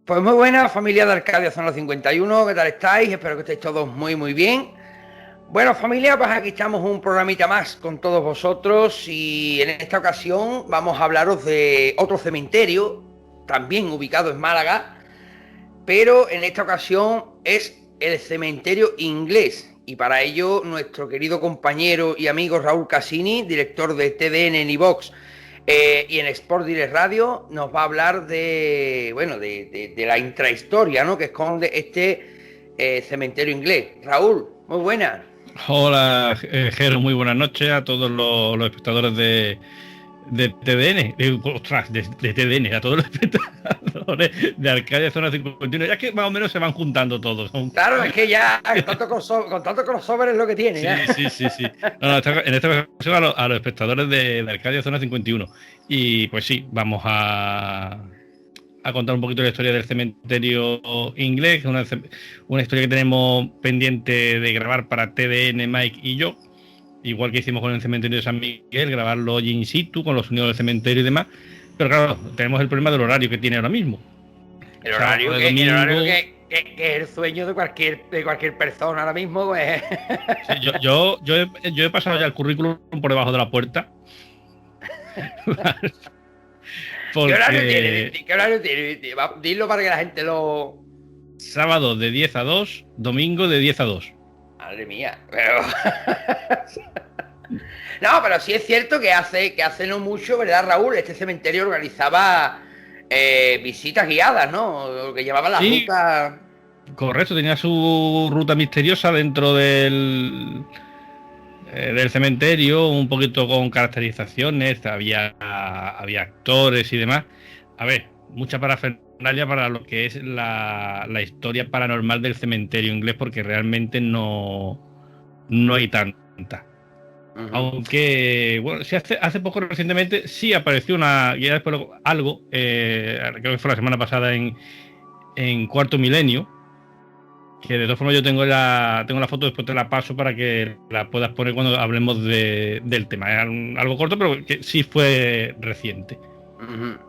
Pues muy buena familia de Arcadia Zona 51, ¿qué tal estáis? Espero que estéis todos muy bien. Bueno familia, pues aquí estamos un programita más con todos vosotros y en esta ocasión vamos a hablaros de otro cementerio, también ubicado en Málaga, pero en esta ocasión es el cementerio inglés. Y para ello nuestro querido compañero y amigo Raúl Casini, director de TDN en iVox y en Sport Direct Radio, nos va a hablar de, bueno, de la intrahistoria, ¿no?, que esconde este cementerio inglés. Raúl, muy buena. Hola, Jero, muy buenas noches a todos los espectadores de TDN, ostras, de TDN, a todos los espectadores de Arcadia Zona 51. Ya que más o menos se van juntando todos. Claro, es que ya con tanto crossover es lo que tiene, ¿eh? Sí. No, en esta ocasión a los espectadores de Arcadia Zona 51. Y pues sí, vamos a contar un poquito la historia del cementerio inglés, que es una historia que tenemos pendiente de grabar para TDN, Mike y yo, igual que hicimos con el cementerio de San Miguel, grabarlo allí in situ, con los sonidos del cementerio y demás. Pero claro, tenemos el problema del horario que tiene ahora mismo. El Sábado horario de que, el horario domingo. que es el sueño de cualquier persona ahora mismo, pues. Sí, yo he pasado ya el currículum por debajo de la puerta. ¿Qué horario tiene, Porque Viti? ¿Qué horario tiene, Viti? Dilo para que la gente lo. sábado de 10 a 2, domingo de 10 a 2. Madre mía, pero. No, pero sí es cierto que hace no mucho, ¿verdad, Raúl? Este cementerio organizaba visitas guiadas, ¿no? Lo que llamaban las Sí, rutas. correcto, tenía su ruta misteriosa dentro del cementerio, un poquito con caracterizaciones, había actores y demás. A ver, mucha parafernalia para lo que es la historia paranormal del cementerio inglés, porque realmente no hay tanta. Ujú. Aunque, bueno, sí, hace poco recientemente sí apareció ya después algo, creo que fue la semana pasada en Cuarto Milenio, que de todas formas yo tengo la foto, después te la paso para que la puedas poner cuando hablemos del tema. Es algo corto, pero que sí fue reciente. Ujú.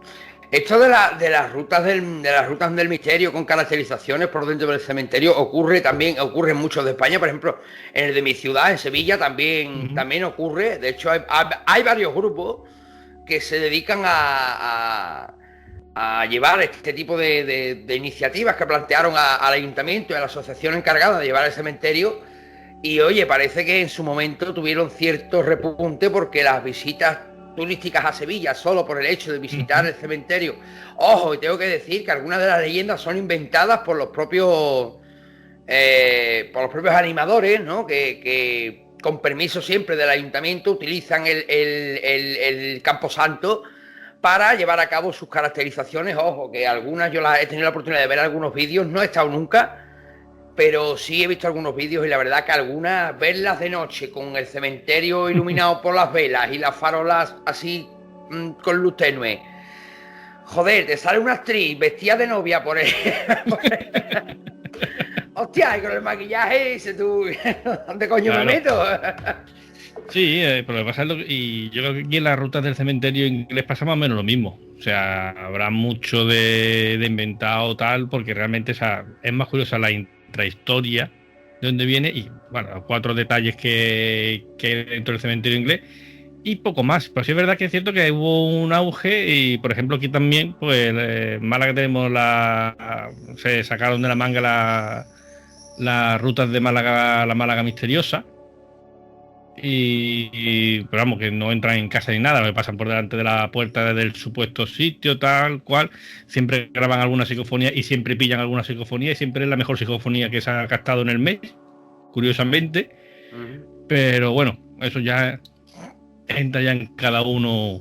Esto de las rutas del misterio con caracterizaciones por dentro del cementerio ocurre en muchos de España. Por ejemplo, en el de mi ciudad, en Sevilla, Ujú. también ocurre. De hecho, hay varios grupos que se dedican a llevar este tipo de iniciativas que plantearon al ayuntamiento y a la asociación encargada de llevar el cementerio. Y oye, parece que en su momento tuvieron cierto repunte porque las visitas turísticas a Sevilla, solo por el hecho de visitar Ujú. el cementerio. Ojo, y tengo que decir que algunas de las leyendas son inventadas por los propios animadores, ¿no? Que con permiso siempre del ayuntamiento utilizan el Camposanto para llevar a cabo sus caracterizaciones. Ojo, que algunas yo las he tenido la oportunidad de ver algunos vídeos, no he estado nunca, pero sí he visto algunos vídeos y la verdad que algunas, verlas de noche con el cementerio iluminado por las velas y las farolas así con luz tenue. Joder, te sale una actriz vestida de novia por el... Hostia, y con el maquillaje dices tú, ¿dónde coño me Claro. meto? Sí, pero lo que pasa es y yo creo que aquí en las rutas del cementerio inglés pasa más o menos lo mismo. O sea, habrá mucho de inventado tal, porque realmente es más curiosa la intrahistoria de dónde viene y, bueno, 4 detalles que hay dentro del cementerio inglés y poco más. Pero sí es verdad que es cierto que hubo un auge y, por ejemplo, aquí también, pues en Málaga tenemos se sacaron de la manga las rutas de Málaga, la Málaga misteriosa pero vamos, que no entran en casa ni nada, me pasan por delante de la puerta del supuesto sitio, tal cual. Siempre graban alguna psicofonía y siempre pillan alguna psicofonía y siempre es la mejor psicofonía que se ha captado en el mes, curiosamente. Pero bueno, eso ya entra ya en cada uno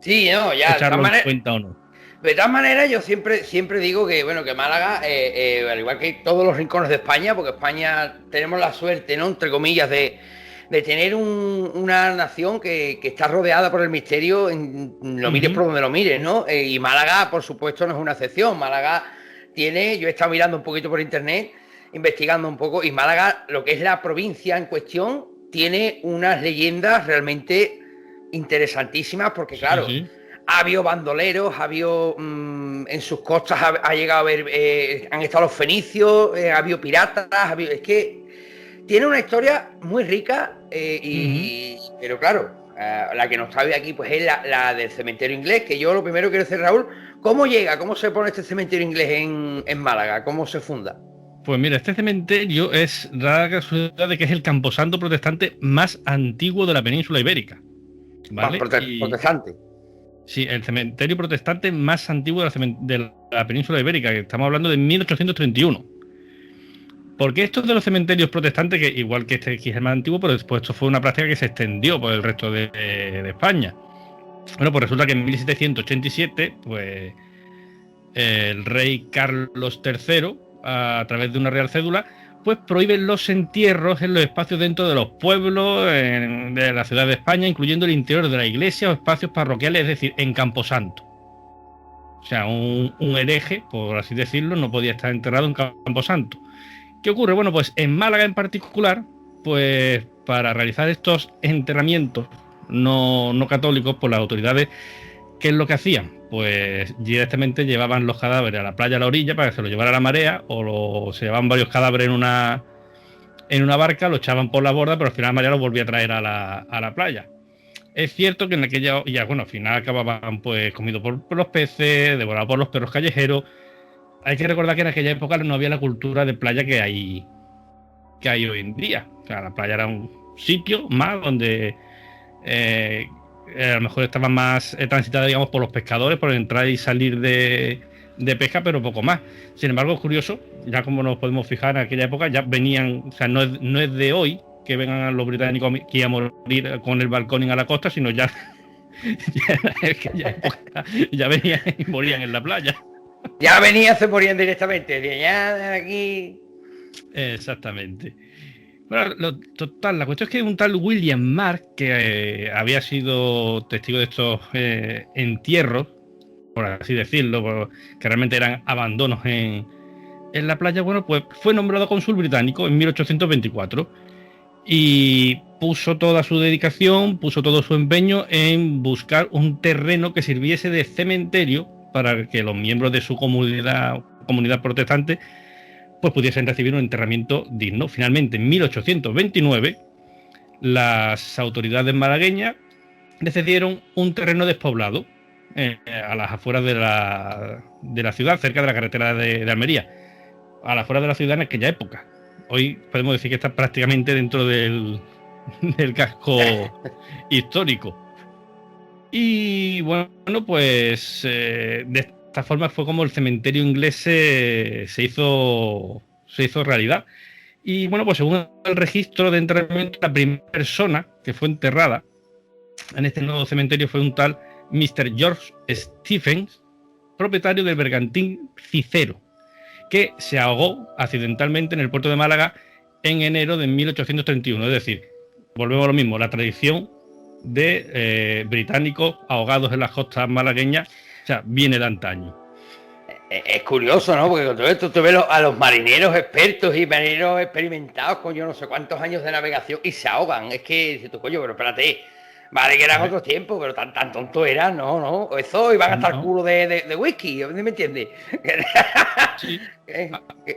Sí, no, ya, echarlo en cuenta o no. de todas maneras, yo siempre digo que, bueno, que Málaga, al igual que todos los rincones de España, porque España tenemos la suerte, ¿no?, entre comillas, de tener una nación que está rodeada por el misterio, lo mires Ujú. por donde lo mires, ¿no? Y Málaga, por supuesto, no es una excepción. Málaga yo he estado mirando un poquito por internet, investigando un poco, y Málaga, lo que es la provincia en cuestión, tiene unas leyendas realmente interesantísimas, porque Sí, claro, sí. ha habido bandoleros, ha habido en sus costas ha llegado a haber, han estado los fenicios, ha habido piratas, es que tiene una historia muy rica, pero claro, la que nos trae aquí pues es la del cementerio inglés, que yo lo primero quiero decir, Raúl, ¿cómo se pone este cementerio inglés en Málaga? ¿Cómo se funda? Pues mira, este cementerio es la casualidad de que es el camposanto protestante más antiguo de la península ibérica. ¿Vale? Protestante. Sí, el cementerio protestante más antiguo de la península ibérica, que estamos hablando de 1831. Porque esto de los cementerios protestantes, que igual que este aquí es el más antiguo, pero después esto fue una práctica que se extendió por el resto de España. Bueno, pues resulta que en 1787, pues el rey Carlos III, a través de una real cédula, pues prohíben los entierros en los espacios dentro de los pueblos de la ciudad de España, incluyendo el interior de la iglesia o espacios parroquiales, es decir, en Camposanto. O sea, un hereje, por así decirlo, no podía estar enterrado en Camposanto. ¿Qué ocurre? Bueno, pues en Málaga en particular, pues para realizar estos enterramientos no católicos, pues las autoridades, ¿qué es lo que hacían? Pues directamente llevaban los cadáveres a la playa, a la orilla, para que se los llevara la marea, o se llevaban varios cadáveres en una barca, lo echaban por la borda, pero al final la marea los volvía a traer a la playa. Es cierto que en aquella, bueno, al final acababan pues comidos por los peces, devorados por los perros callejeros. Hay que recordar que en aquella época no había la cultura de playa que hay hoy en día. O sea, la playa era un sitio más donde a lo mejor estaba más transitada, digamos, por los pescadores, por entrar y salir de pesca, pero poco más. Sin embargo, es curioso, ya como nos podemos fijar en aquella época, ya venían, o sea, no es de hoy que vengan los británicos que iban a morir con el balcón a la costa, sino ya ya venían y morían en la playa. Ya venía, se morían directamente, ya de aquí. Exactamente. Bueno, la cuestión es que un tal William Mark, que había sido testigo de estos entierros, por así decirlo, que realmente eran abandonos en la playa, bueno, pues fue nombrado cónsul británico en 1824 y puso toda su dedicación, puso todo su empeño en buscar un terreno que sirviese de cementerio para que los miembros de su comunidad protestante pues pudiesen recibir un enterramiento digno. Finalmente, en 1829, las autoridades malagueñas decidieron un terreno despoblado a las afueras de la ciudad, cerca de la carretera de Almería, a las afueras de la ciudad en aquella época. Hoy podemos decir que está prácticamente dentro del casco histórico. Y bueno, pues de esta forma fue como el cementerio inglés se hizo realidad. Y bueno, pues según el registro de enterramiento, la primera persona que fue enterrada en este nuevo cementerio fue un tal Mr. George Stephens, propietario del bergantín Cicero, que se ahogó accidentalmente en el puerto de Málaga en enero de 1831. Es decir, volvemos a lo mismo, la tradición de británicos ahogados en las costas malagueñas, o sea, viene de antaño. Es curioso, ¿no? Porque con todo esto tú ves a los marineros expertos y marineros experimentados con yo no sé cuántos años de navegación y se ahogan. Es que dices tú, coño, pero espérate, vale que eran otros tiempos, pero tan tonto era, no. Eso iban a estar culo de whisky, ¿me entiendes? Sí.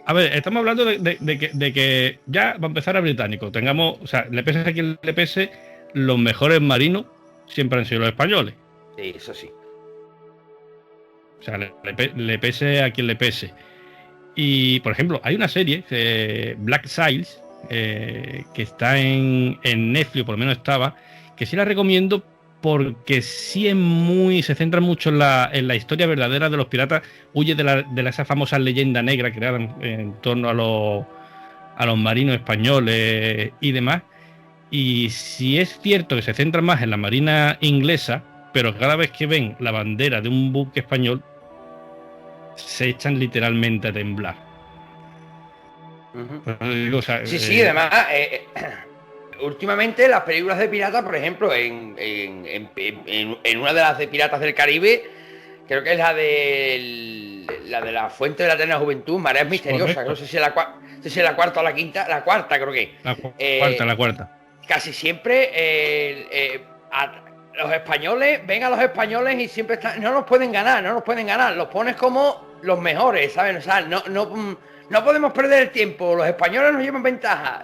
A ver, estamos hablando de que ya va a empezar a británico. Tengamos, o sea, le pese a quien le pese, los mejores marinos siempre han sido los españoles. Sí, eso sí. O sea, le pese a quien le pese. Y, por ejemplo, hay una serie, Black Sails, que está en Netflix, por lo menos estaba, que sí la recomiendo porque sí se centra mucho en la historia verdadera de los piratas, huye de esa famosa leyenda negra creada en torno a los marinos españoles y demás. Y si es cierto que se centra más en la marina inglesa, pero cada vez que ven la bandera de un buque español se echan literalmente a temblar. Uh-huh. O sea, sí, además últimamente las películas de piratas, por ejemplo, en una de las de Piratas del Caribe, creo que es la de la Fuente de la Eterna Juventud, Mareas Misteriosas, no sé si es la cuarta o la quinta, la cuarta creo que. La cuarta. Casi siempre los españoles, ven a los españoles y siempre están, no nos pueden ganar, los pones como los mejores, ¿saben? O sea, no podemos perder el tiempo, los españoles nos llevan ventaja,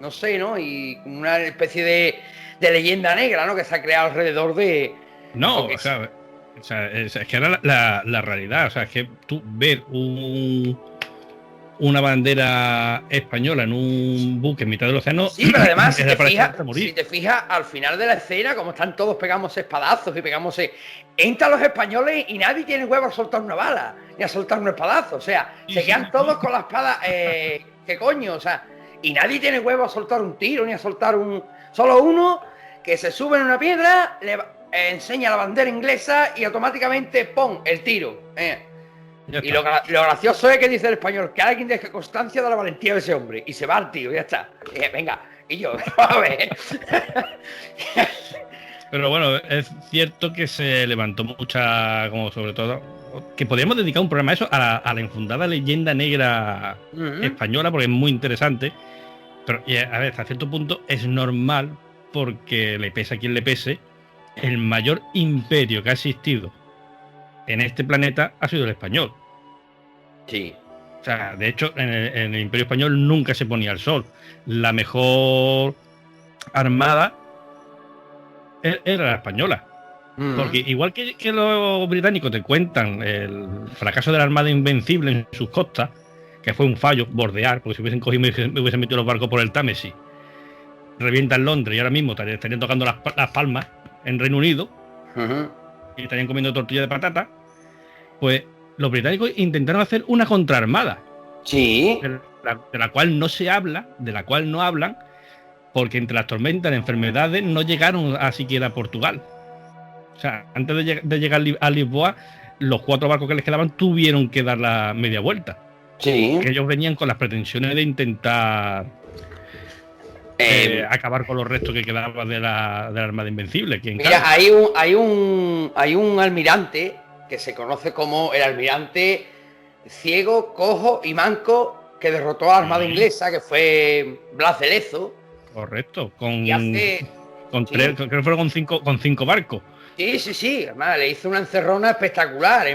no sé, ¿no? Y una especie de leyenda negra, ¿no? Que se ha creado alrededor de... No, o sea, es que era la realidad, o sea, es que tú ver una bandera española en un buque en mitad del océano. Sí, pero además, si te fijas, al final de la escena, como están todos pegándose espadazos y pegándose, entran los españoles y nadie tiene huevo a soltar una bala, ni a soltar un espadazo. O sea, se quedan todos con la espada, ¿qué coño? O sea, y nadie tiene huevo a soltar un tiro, ni a soltar un... Solo uno que se sube en una piedra, enseña la bandera inglesa y automáticamente ¡pum! El tiro. Y lo gracioso es que dice el español que alguien deje constancia de la valentía de ese hombre y se va al tío, ya está. Venga, y yo, a ver. Pero bueno, es cierto que se levantó mucha, como sobre todo, que podríamos dedicar un programa a eso, a la infundada leyenda negra española, porque es muy interesante. Pero, a ver, hasta cierto punto es normal, porque le pese a quien le pese, el mayor imperio que ha existido en este planeta ha sido el español. Sí. O sea, de hecho, en el Imperio Español nunca se ponía el sol. La mejor armada era la española. Porque igual que los británicos te cuentan el fracaso de la Armada Invencible en sus costas, que fue un fallo, bordear, porque si hubiesen cogido y hubiesen metido los barcos por el Támesis, revientan Londres y ahora mismo estarían tocando las palmas en Reino Unido y estarían comiendo tortilla de patata. Pues los británicos intentaron hacer una contraarmada. Sí. De la cual no se habla, de la cual no hablan, porque entre las tormentas y enfermedades no llegaron a siquiera a Portugal. O sea, antes de llegar a Lisboa, los 4 barcos que les quedaban tuvieron que dar la media vuelta. Sí. Que ellos venían con las pretensiones de intentar acabar con los restos que quedaban de la Armada Invencible. Mira, hay un almirante que se conoce como el almirante ciego, cojo y manco que derrotó a la Armada inglesa, que fue Blas de Lezo. Correcto, creo que fueron con 5 barcos. Sí, además le hizo una encerrona espectacular.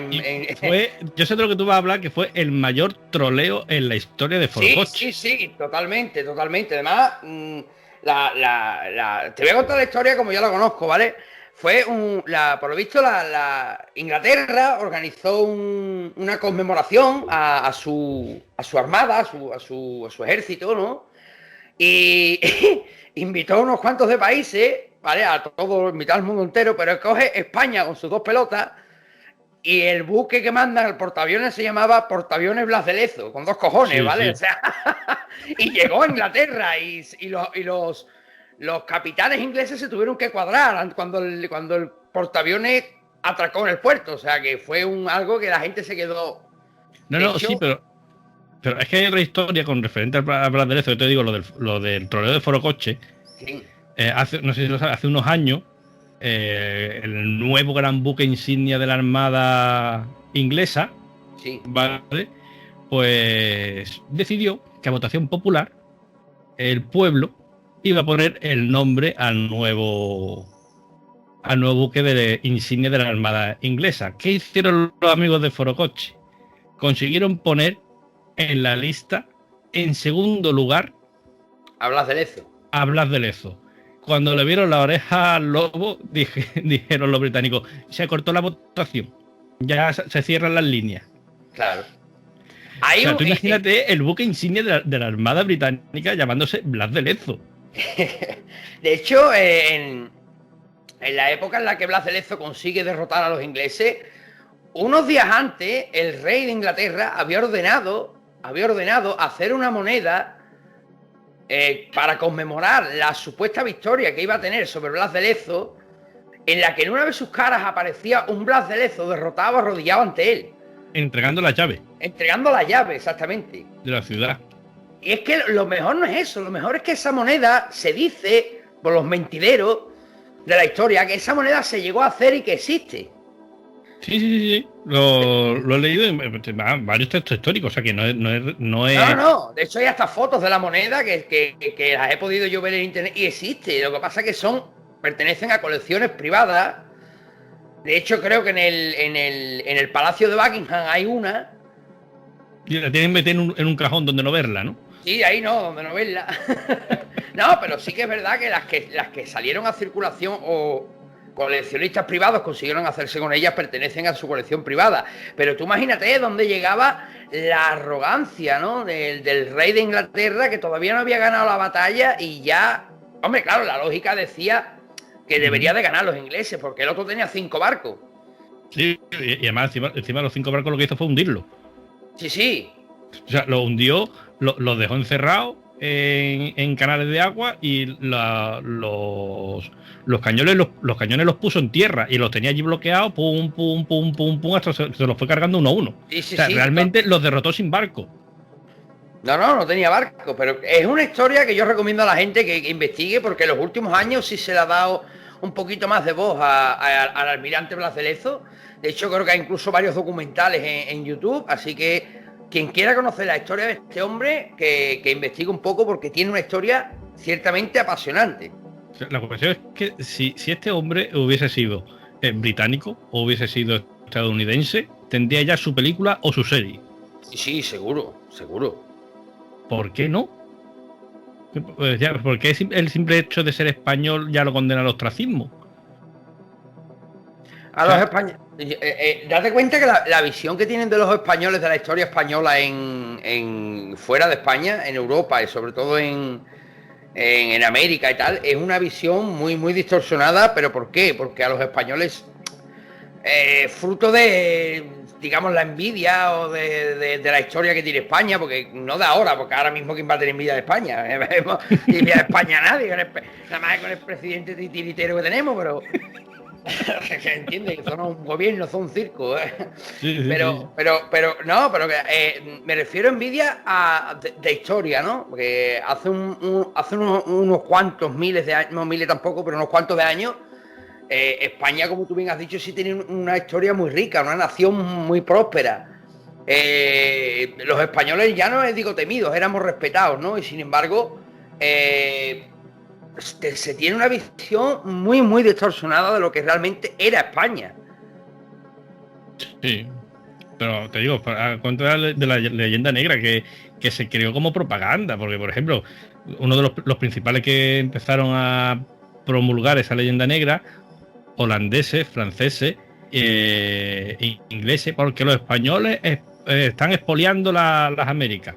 Yo sé de lo que tú vas a hablar, que fue el mayor troleo en la historia de Forocoche. Sí, totalmente. Además, te voy a contar la historia como yo la conozco, ¿vale? Fue por lo visto la Inglaterra organizó una conmemoración a su armada, a su ejército, ¿no? Y invitó a unos cuantos de países, ¿vale? A todo, invitó al mundo entero, pero escoge España con sus 2 pelotas y el buque que manda, el portaaviones, se llamaba Portaaviones Blas de Lezo, con 2 cojones, ¿vale? Sí. O sea, y llegó a Inglaterra y los capitanes ingleses se tuvieron que cuadrar cuando el portaaviones atracó en el puerto. O sea, que fue algo que la gente se quedó... Sí, pero es que hay otra historia con referente a Blas de Lezo. Yo te digo, lo del troleo de Forocoche. Sí. No sé si lo sabes, hace unos años, el nuevo gran buque insignia de la Armada inglesa, sí, ¿vale? Pues decidió que a votación popular el pueblo iba a poner el nombre al nuevo buque de insignia de la Armada inglesa. ¿Qué hicieron los amigos de Forocoche? Consiguieron poner en la lista, en segundo lugar, a Blas de Lezo. A Blas de Lezo. Cuando le vieron la oreja al lobo, dijeron los británicos, se cortó la votación. Ya se cierran las líneas. Claro. Tú imagínate el buque insignia de la Armada Británica llamándose Blas de Lezo. De hecho, en la época en la que Blas de Lezo consigue derrotar a los ingleses, unos días antes, el rey de Inglaterra había ordenado hacer una moneda para conmemorar la supuesta victoria que iba a tener sobre Blas de Lezo, en la que en una de sus caras aparecía un Blas de Lezo derrotado, arrodillado ante él. Entregando la llave. Exactamente. De la ciudad. Y es que lo mejor no es eso, lo mejor es que esa moneda se dice, por los mentideros de la historia, que esa moneda se llegó a hacer y que existe. Sí. Lo he leído en varios textos históricos, o sea que no es... No, de hecho hay hasta fotos de la moneda que las he podido yo ver en internet y existe. Lo que pasa es que son pertenecen a colecciones privadas. De hecho, creo que en el Palacio de Buckingham hay una. Y la tienen metida en un cajón donde no verla, ¿no? Sí, ahí no, donde no verla. No, pero sí que es verdad que las que salieron a circulación o coleccionistas privados consiguieron hacerse con ellas pertenecen a su colección privada. Pero tú imagínate dónde llegaba la arrogancia, ¿no? Del rey de Inglaterra, que todavía no había ganado la batalla y ya... Hombre, claro, la lógica decía que debería de ganar los ingleses, porque el otro tenía 5 barcos. Sí, y además encima los 5 barcos lo que hizo fue hundirlo. Sí, sí. O sea, lo hundió, lo dejó encerrado en canales de agua y los cañones los puso en tierra y los tenía allí bloqueados, pum, pum, pum, pum, pum, hasta se los fue cargando uno a uno. Sí, sí, o sea, sí, realmente los derrotó sin barco. No tenía barco, pero es una historia que yo recomiendo a la gente que investigue, porque en los últimos años sí se le ha dado un poquito más de voz al almirante Blas de Lezo. De hecho, creo que hay incluso varios documentales en YouTube, así que quien quiera conocer la historia de este hombre, que investigue un poco, porque tiene una historia ciertamente apasionante. O sea, la cuestión es que si este hombre hubiese sido británico o hubiese sido estadounidense, tendría ya su película o su serie. Sí, seguro. ¿Por qué no? Pues ya, porque el simple hecho de ser español ya lo condena al ostracismo. A los españoles. Date cuenta que la visión que tienen de los españoles de la historia española en fuera de España, en Europa y sobre todo en América y tal, es una visión muy distorsionada. ¿Pero por qué? Porque a los españoles, fruto de, digamos, la envidia o de la historia que tiene España, porque no de ahora, porque ahora mismo quién va a tener envidia de España, envidia de España nadie, nada más con el presidente titiritero que tenemos, pero se entiende que son un gobierno, son un circo, ¿eh? Sí, pero me refiero a envidia de historia, ¿no? Porque hace unos cuantos miles de años, no miles tampoco, pero unos cuantos de años, España, como tú bien has dicho, sí tiene una historia muy rica, una nación muy próspera. Los españoles, ya no les digo temidos, éramos respetados, ¿no? Y sin embargo, se tiene una visión muy distorsionada de lo que realmente era España. Sí, pero te digo, a contra de la leyenda negra que se creó como propaganda, porque por ejemplo, uno de los principales que empezaron a promulgar esa leyenda negra, holandeses, franceses, ingleses, porque los españoles están expoliando las Américas.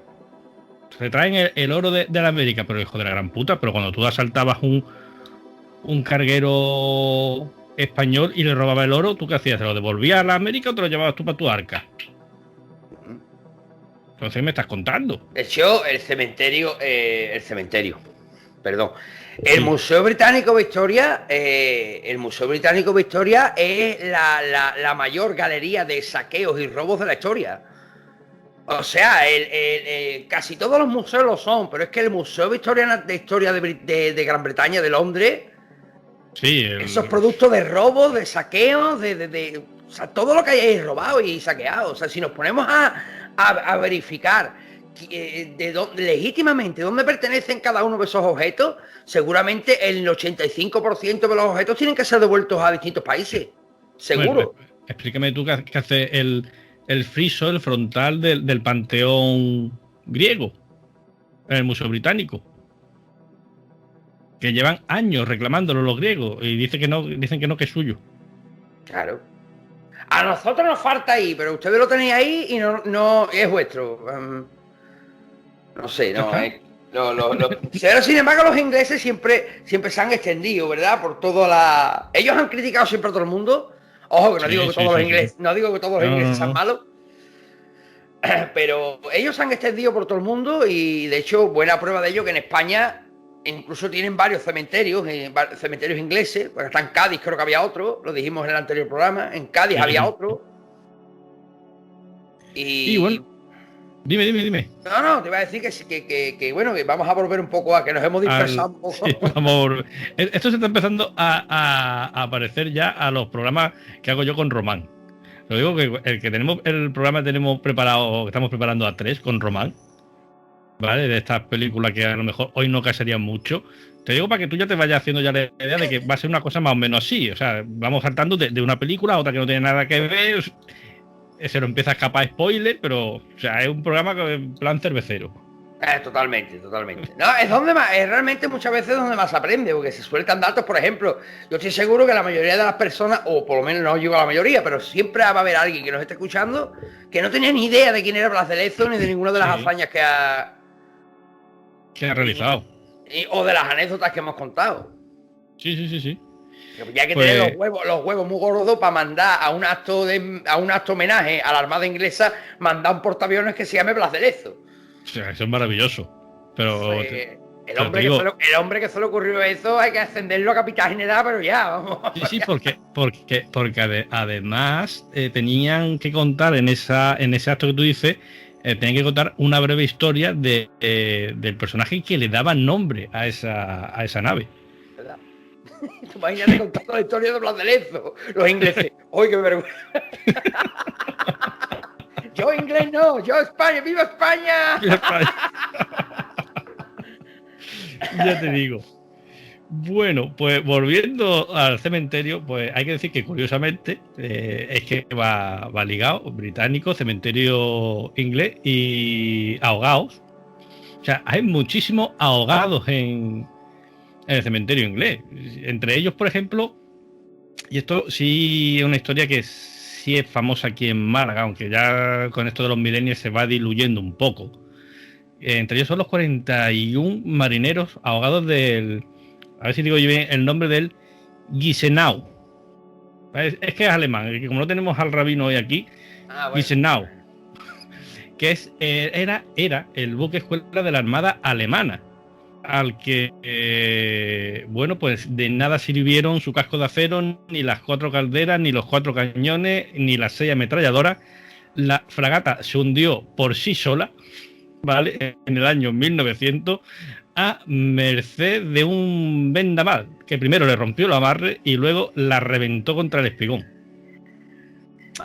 Se traen el oro de la América, pero hijo de la gran puta, pero cuando tú asaltabas un carguero español y le robaba el oro, ¿tú qué hacías? ¿Se lo devolvías a la América o te lo llevabas tú para tu arca? Entonces me estás contando. De hecho, el Museo Británico de Historia, es la mayor galería de saqueos y robos de la historia. O sea, casi todos los museos lo son, pero es que el Museo de Historia de Gran Bretaña, de Londres, sí, esos productos de robos, de saqueos, o sea, todo lo que hay robado y saqueado. O sea, si nos ponemos a verificar legítimamente dónde pertenecen cada uno de esos objetos, seguramente el 85% de los objetos tienen que ser devueltos a distintos países. Seguro. Bueno, explícame tú qué hace el friso, el frontal del panteón griego en el Museo Británico, que llevan años reclamándolo los griegos y dicen que no, que es suyo. Claro. A nosotros nos falta ahí, pero ustedes lo tenéis ahí y no es vuestro. No sé, no. Pero sin embargo, los ingleses siempre se han extendido, ¿verdad? Por toda la. Ellos han criticado siempre a todo el mundo. Ojo, que no digo que todos los ingleses, no digo que todos los ingleses sean malos. Pero ellos se han extendido por todo el mundo y de hecho, buena prueba de ello que en España incluso tienen varios cementerios ingleses. Porque está en Cádiz, creo que había otro, lo dijimos en el anterior programa. En Cádiz había otro. Y bueno, dime. No, te iba a decir que bueno, que vamos a volver un poco a que nos hemos dispersado un poco. Sí, esto se está empezando a aparecer ya a los programas que hago yo con Román. Lo digo que el programa tenemos preparado, que estamos preparando a 3 con Román. ¿vale? De estas películas que a lo mejor hoy no casarían mucho. Te digo para que tú ya te vayas haciendo ya la idea de que va a ser una cosa más o menos así. O sea, vamos saltando de una película a otra que no tiene nada que ver. Se lo empieza a escapar spoiler, pero o sea, es un programa en plan cervecero. Totalmente. No, es donde más, es realmente muchas veces donde más se aprende, porque se sueltan datos, por ejemplo. Yo estoy seguro que la mayoría de las personas, o por lo menos no digo a la mayoría, pero siempre va a haber alguien que nos esté escuchando que no tenía ni idea de quién era Blas de Lezo ni de ninguna de las hazañas que ha realizado. O de las anécdotas que hemos contado. Sí. Ya que pues, tener los huevos muy gordos para mandar a un acto homenaje a la Armada Inglesa, mandar un portaaviones que se llame Blas de Lezo. O sea, eso es maravilloso. Pero el hombre que se le ocurrió eso hay que ascenderlo a capitán general, pero ya, vamos. Sí, porque además tenían que contar en ese acto que tú dices, tenían que contar una breve historia del personaje que le daba nombre a esa nave. ¿Verdad? Imagínate contando la historia de Blas de Lezo, los ingleses. ¡Uy, qué vergüenza! Yo inglés no, yo España, ¡viva España! ¡Viva España! Ya te digo. Bueno, pues volviendo al cementerio, pues hay que decir que curiosamente es que va ligado, británico, cementerio inglés y ahogados. O sea, hay muchísimos ahogados en el cementerio inglés. Entre ellos, por ejemplo, y esto sí es una historia que sí es famosa aquí en Málaga, aunque ya con esto de los milenios se va diluyendo un poco. Entre ellos son los 41 marineros ahogados del... A ver si digo yo bien el nombre del Gneisenau. Es que es alemán, que como no tenemos al rabino hoy aquí, bueno. Gneisenau, que era el buque escuela de la Armada alemana, al que, bueno, pues de nada sirvieron su casco de acero, ni las 4 calderas, ni los 4 cañones, ni las 6 ametralladoras. La fragata se hundió por sí sola, ¿vale? En el año 1900, a merced de un vendaval que primero le rompió el amarre y luego la reventó contra el espigón.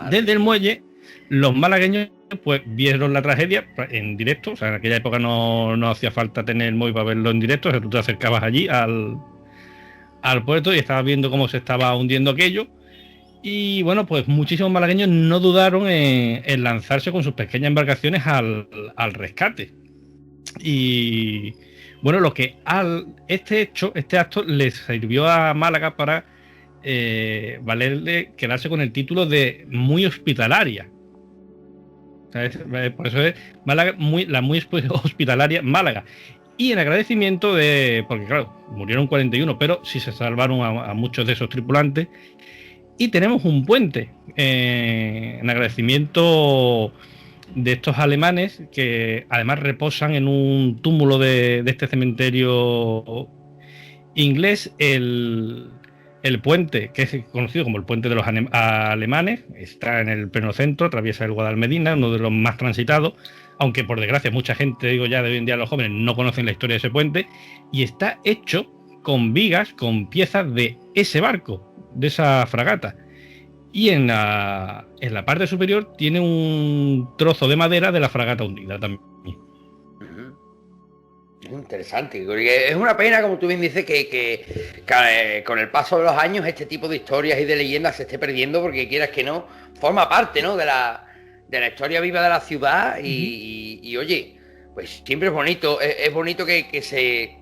Desde el muelle, los malagueños pues vieron la tragedia en directo. O sea, en aquella época no hacía falta tener el móvil para verlo en directo. O sea, tú te acercabas allí al puerto y estabas viendo cómo se estaba hundiendo aquello. Y bueno, pues muchísimos malagueños no dudaron en lanzarse con sus pequeñas embarcaciones al rescate. Y bueno, lo que este acto les sirvió a Málaga para valerle quedarse con el título de muy hospitalaria. ¿Sabes? Por eso es Málaga, la muy hospitalaria Málaga. Y en agradecimiento porque claro, murieron 41, pero sí se salvaron a muchos de esos tripulantes. Y tenemos un puente en agradecimiento de estos alemanes que además reposan en un túmulo de este cementerio inglés. El puente, que es conocido como el puente de los alemanes, está en el pleno centro, atraviesa el Guadalmedina, uno de los más transitados, aunque por desgracia mucha gente, digo ya de hoy en día los jóvenes, no conocen la historia de ese puente, y está hecho con vigas, con piezas de ese barco, de esa fragata. Y en la parte superior tiene un trozo de madera de la fragata hundida también. Interesante. Es una pena, como tú bien dices, que con el paso de los años este tipo de historias y de leyendas se esté perdiendo, porque quieras que no, forma parte, ¿no?, de la historia viva de la ciudad. Y oye, pues siempre es bonito, es bonito que se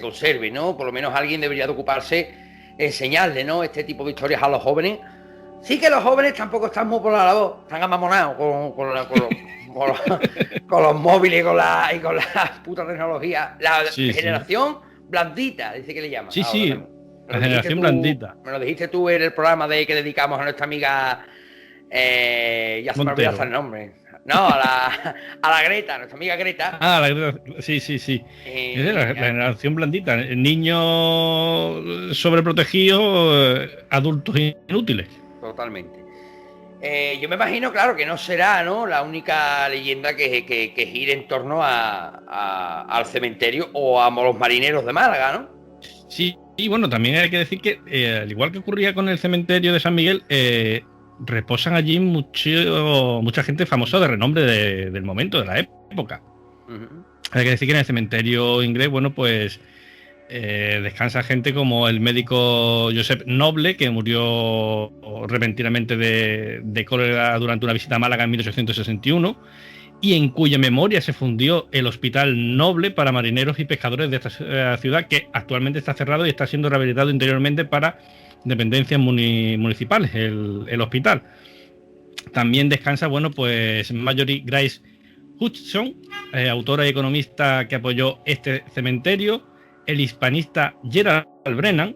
conserve, ¿no? Por lo menos alguien debería de ocuparse, enseñarle, ¿no?, este tipo de historias a los jóvenes. Sí que los jóvenes tampoco están muy por la labor, están amamonados con los móviles y con la puta tecnología. La generación blandita, dice que le llaman. Sí, la generación blandita. Me lo dijiste tú en el programa que dedicamos a nuestra amiga, ya se me olvidó el nombre. No, a la Greta, nuestra amiga Greta. Ah, la Greta, sí. Es la generación blandita. Niños sobreprotegidos, adultos inútiles. Totalmente. Yo me imagino, claro, que no será, ¿no?, la única leyenda que gire en torno al cementerio o a los marineros de Málaga, ¿no? Sí, y bueno, también hay que decir que, al igual que ocurría con el cementerio de San Miguel, reposan allí mucha gente famosa de renombre del momento, de la época. Hay que decir que en el cementerio inglés, bueno, pues descansa gente como el médico Josep Noble, que murió repentinamente de cólera durante una visita a Málaga en 1861, y en cuya memoria se fundió el Hospital Noble para marineros y pescadores de esta ciudad, que actualmente está cerrado y está siendo rehabilitado interiormente para dependencias municipales, el hospital. También descansa, bueno, pues Marjorie Grace Hutchison, autora y economista que apoyó este cementerio, el hispanista Gerald Brennan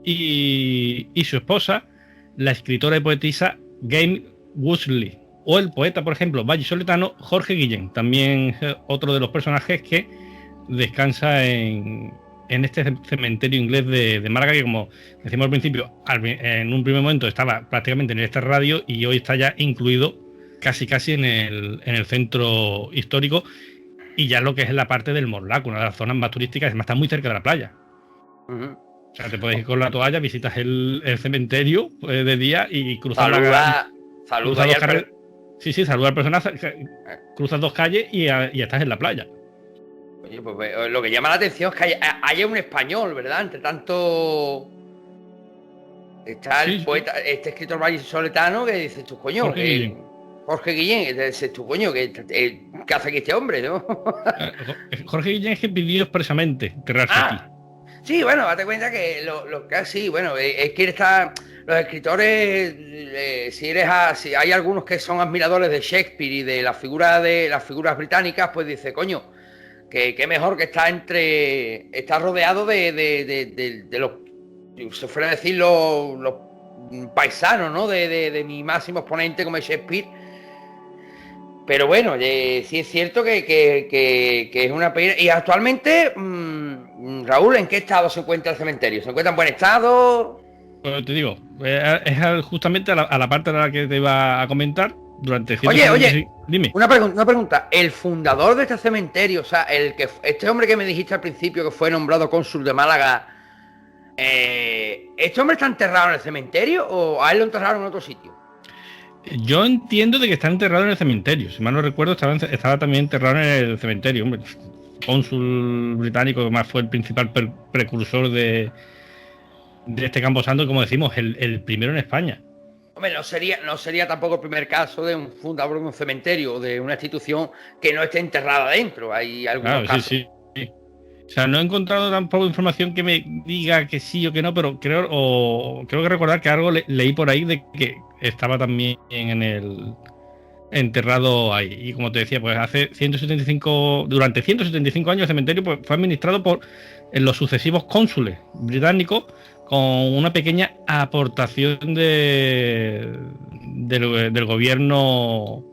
y su esposa, la escritora y poetisa Jane Worsley, o el poeta, por ejemplo, vallisoletano Jorge Guillén, también otro de los personajes que descansa en este cementerio inglés de Málaga, que como decimos al principio, en un primer momento estaba prácticamente en este radio y hoy está ya incluido casi en el centro histórico, y ya lo que es la parte del Morlaco, una de las zonas más turísticas, además está muy cerca de la playa. O sea, te puedes ir con la toalla, visitas el cementerio de día y cruzas dos calles. Sí, saluda al personaje, cruzas dos calles y ya estás en la playa. Oye, pues lo que llama la atención es que haya un español, ¿verdad? Entre tanto, está el poeta, este escritor vallisoletano que dices tú, coño, Jorge Guillén, dices tú, coño, ¿qué hace aquí este hombre, no? Jorge Guillén es que pidió expresamente enterrarse aquí. Sí, bueno, date cuenta que lo que sí, bueno, es que los escritores, si hay algunos que son admiradores de Shakespeare y de las figuras británicas, pues dice, coño, que mejor que está rodeado de los, se fuera a decir, los paisanos, ¿no? De mi máximo exponente como es Shakespeare. Pero bueno, sí es cierto que es una pena. Y actualmente, Raúl, ¿en qué estado se encuentra el cementerio? ¿Se encuentra en buen estado? Pues te digo, es justamente a la parte de la que te iba a comentar. Durante Oye, dime. Una pregunta. El fundador de este cementerio, o sea, este hombre que me dijiste al principio que fue nombrado cónsul de Málaga, ¿este hombre está enterrado en el cementerio o a él lo enterraron en otro sitio? Yo entiendo de que está enterrado en el cementerio. Si mal no recuerdo, estaba también enterrado en el cementerio. Hombre, cónsul británico, que más fue el principal precursor de este camposanto, como decimos, el primero en España. Hombre, no sería tampoco el primer caso de un fundador de un cementerio o de una institución que no esté enterrada dentro. Hay algunos casos. Sí. O sea, no he encontrado tampoco información que me diga que sí o que no, pero creo que recordar que algo leí por ahí de que estaba también enterrado ahí. Y como te decía, pues durante 175 años el cementerio pues, fue administrado por los sucesivos cónsules británicos, con una pequeña aportación del gobierno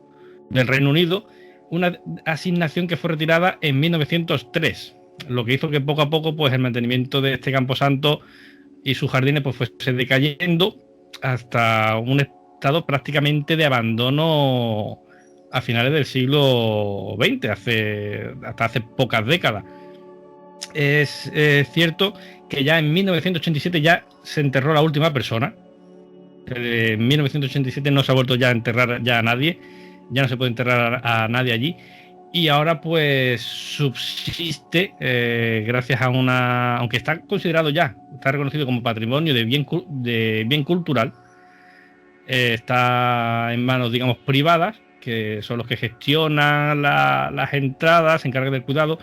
del Reino Unido, una asignación que fue retirada en 1903, lo que hizo que poco a poco pues el mantenimiento de este camposanto y sus jardines pues fuese decayendo hasta un estado prácticamente de abandono a finales del siglo XX, hasta hace pocas décadas. Es cierto que ya en 1987 ya se enterró la última persona. En 1987 no se ha vuelto ya a enterrar ya a nadie, ya no se puede enterrar a nadie allí, y ahora pues subsiste gracias a aunque está considerado ya, está reconocido como patrimonio de bien cultural, está en manos, digamos, privadas, que son los que gestionan las entradas, se encargan del cuidado,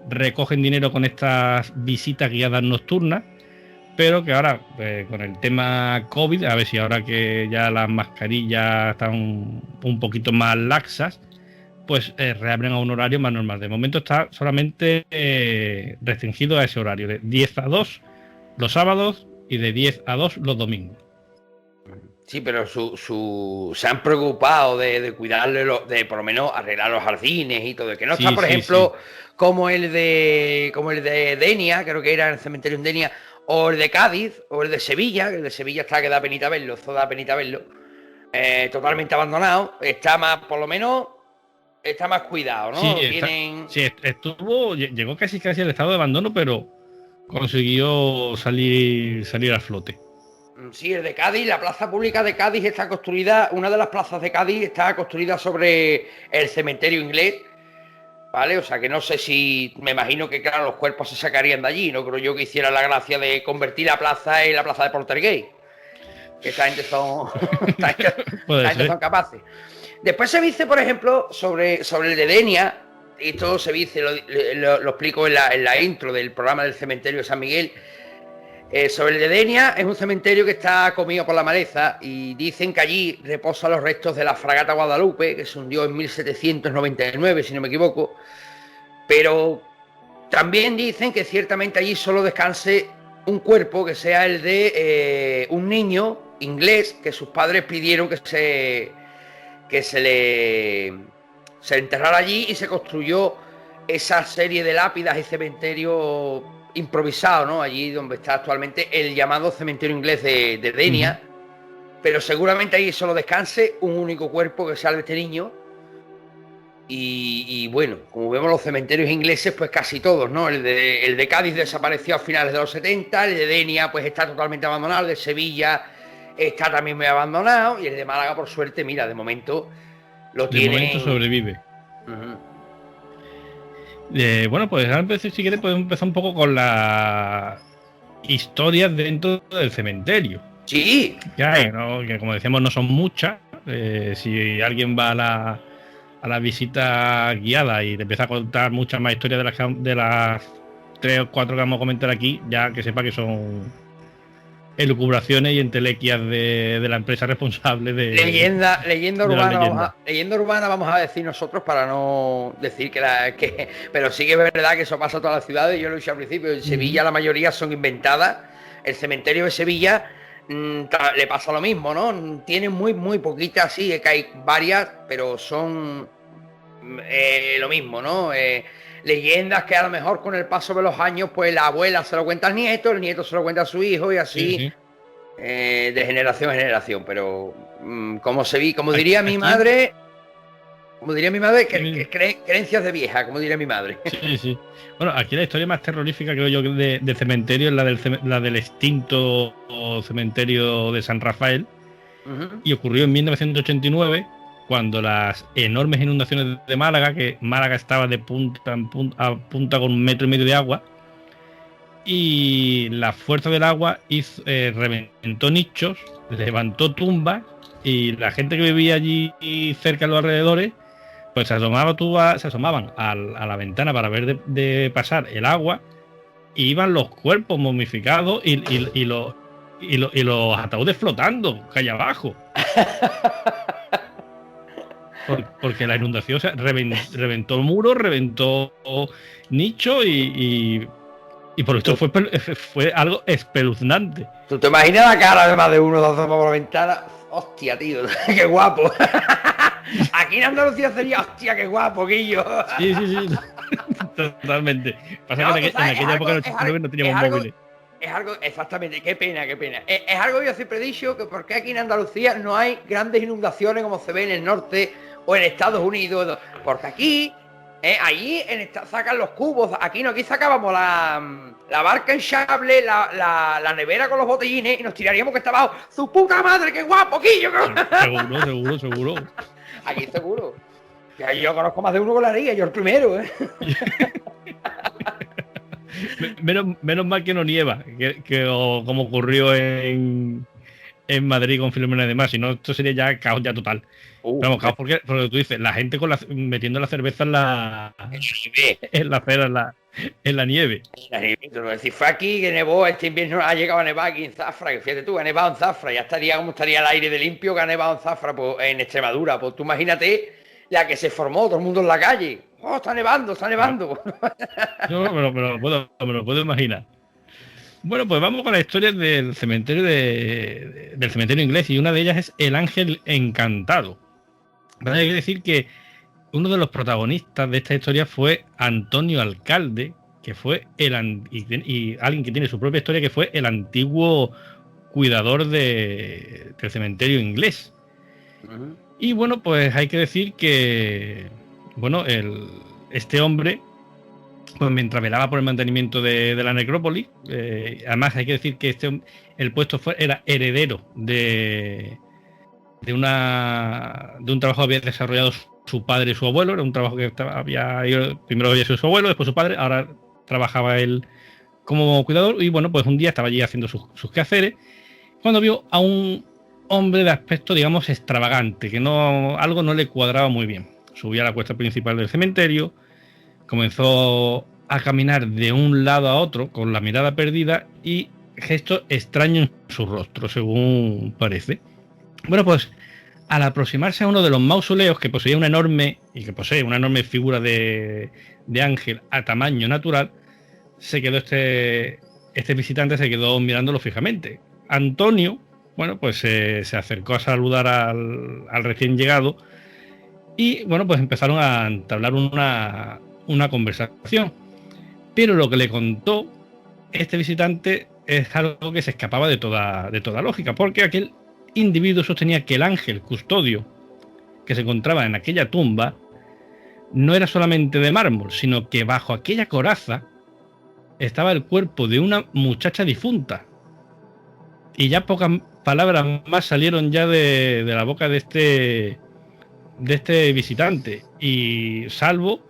recogen dinero con estas visitas guiadas nocturnas, pero que ahora con el tema COVID, a ver si ahora que ya las mascarillas están un poquito más laxas, pues reabren a un horario más normal. De momento está solamente restringido a ese horario de 10 a 2 los sábados y de 10 a 2 los domingos. Sí, pero se han preocupado de cuidarle, de por lo menos arreglar los jardines y todo. Que no está, por ejemplo, como el de Denia, creo que era el cementerio en Denia, o el de Cádiz, o el de Sevilla, que el de Sevilla está que da penita verlo, totalmente abandonado. Está más, por lo menos, está más cuidado, ¿no? Llegó casi al estado de abandono, pero consiguió salir a flote. Sí, el de Cádiz, la plaza pública de Cádiz está construida, una de las plazas de Cádiz está construida sobre el cementerio inglés, ¿vale? O sea que no sé si, me imagino que claro, los cuerpos se sacarían de allí, no creo yo que hiciera la gracia de convertir la plaza en la plaza de Poltergeist, que esta gente son, esta gente son capaces. Después se dice, por ejemplo, sobre el de Denia, y esto se dice, lo explico en la intro del programa del cementerio de San Miguel. Sobre el de Denia, es un cementerio que está comido por la maleza y dicen que allí reposan los restos de la fragata Guadalupe, que se hundió en 1799, si no me equivoco, pero también dicen que ciertamente allí solo descanse un cuerpo, que sea el de un niño inglés que sus padres pidieron que se enterrara allí, y se construyó esa serie de lápidas y cementerio improvisado, ¿no? Allí donde está actualmente el llamado cementerio inglés de Denia. Pero seguramente ahí solo descanse un único cuerpo, que sea el de este niño. Y bueno, como vemos los cementerios ingleses, pues casi todos, ¿no? El de Cádiz desapareció a finales de los 70, el de Denia pues está totalmente abandonado, el de Sevilla está también muy abandonado, y el de Málaga, por suerte, mira, de momento lo tiene. De momento sobrevive. Bueno, pues ahora si quieres podemos empezar un poco con la historia dentro del cementerio. Sí. Ya, ¿no? Que como decíamos no son muchas. Si alguien va a la visita guiada y te empieza a contar muchas más historias de las 3 o 4 que vamos a comentar aquí, ya que sepa que son elucubraciones y entelequias de la empresa responsable de leyenda urbana. De leyenda urbana vamos a decir nosotros, para no decir que pero sí que es verdad que eso pasa en todas las ciudades. Yo lo he dicho al principio, en Sevilla la mayoría son inventadas. El cementerio de Sevilla le pasa lo mismo, ¿no? Tiene muy poquitas, sí, que hay varias, pero son lo mismo, ¿no? Leyendas que a lo mejor con el paso de los años, pues la abuela se lo cuenta al nieto, el nieto se lo cuenta a su hijo, y así sí. De generación en generación. Pero como diría mi madre, creencias de vieja, como diría mi madre. Sí. Bueno, aquí la historia más terrorífica, creo yo, del cementerio es la del extinto cementerio de San Rafael. Y ocurrió en 1989, cuando las enormes inundaciones de Málaga, que Málaga estaba de punta a punta con 1,5 metros de agua, y la fuerza del agua reventó nichos, levantó tumbas, y la gente que vivía allí cerca de los alrededores pues se asomaban a la ventana para ver de pasar el agua, y iban los cuerpos momificados y los ataúdes flotando calle abajo. Porque la inundación, o sea, reventó el muro, reventó nicho, y por esto fue algo espeluznante. ¿Tú te imaginas la cara de más de uno asomado por la ventana? Hostia, tío, qué guapo. Aquí en Andalucía sería, hostia, qué guapo, Guillo. Sí. Totalmente. Pasa que en aquella época no teníamos móviles. Es algo, exactamente, qué pena. Es algo que yo siempre he dicho, que porque aquí en Andalucía no hay grandes inundaciones como se ve en el norte o en Estados Unidos. Porque aquí, allí sacan los cubos, aquí sacábamos la barca hinchable, la nevera con los botellines, y nos tiraríamos que está abajo. ¡Su puta madre, qué guapo, Guillo! Seguro. Aquí seguro. Ya, yo conozco más de uno que lo haría, yo el primero, ¿eh? menos mal que no nieva, como ocurrió en Madrid con Filomena y demás, si no esto sería ya caos ya total. Vamos, caos porque tú dices, la gente metiendo la cerveza en la acera, en la nieve. Si fue aquí que nevó, este invierno ha llegado a nevar aquí en Zafra, que fíjate tú, ha nevado en Zafra, ya estaría como estaría el aire de limpio que ha nevado en Zafra, pues, en Extremadura. Pues tú imagínate la que se formó, todo el mundo en la calle. ¡Oh, está nevando! No, me lo puedo imaginar. Bueno, pues vamos con la historia del cementerio del cementerio inglés, y una de ellas es el Ángel Encantado. Hay que decir que uno de los protagonistas de esta historia fue Antonio Alcalde, que fue y alguien que tiene su propia historia, que fue el antiguo cuidador del cementerio inglés. Y bueno, pues hay que decir que este hombre, pues mientras velaba por el mantenimiento de la necrópolis, además hay que decir que el puesto era heredero de un trabajo que había desarrollado su padre y su abuelo. Era un trabajo que primero había sido su abuelo, después su padre, ahora trabajaba él como cuidador. Y bueno, pues un día estaba allí haciendo sus quehaceres cuando vio a un hombre de aspecto, digamos, extravagante, que algo no le cuadraba muy bien. Subía a la cuesta principal del cementerio, comenzó a caminar de un lado a otro con la mirada perdida y gestos extraños en su rostro, según parece. Bueno, pues al aproximarse a uno de los mausoleos que posee una enorme figura de ángel a tamaño natural, este visitante se quedó mirándolo fijamente. Antonio, bueno, pues se acercó a saludar al recién llegado y, bueno, pues empezaron a entablar una conversación. Pero lo que le contó este visitante es algo que se escapaba de toda lógica, porque aquel individuo sostenía que el ángel custodio que se encontraba en aquella tumba no era solamente de mármol, sino que bajo aquella coraza estaba el cuerpo de una muchacha difunta. Y ya pocas palabras más salieron ya de la boca de este visitante. Y salvo,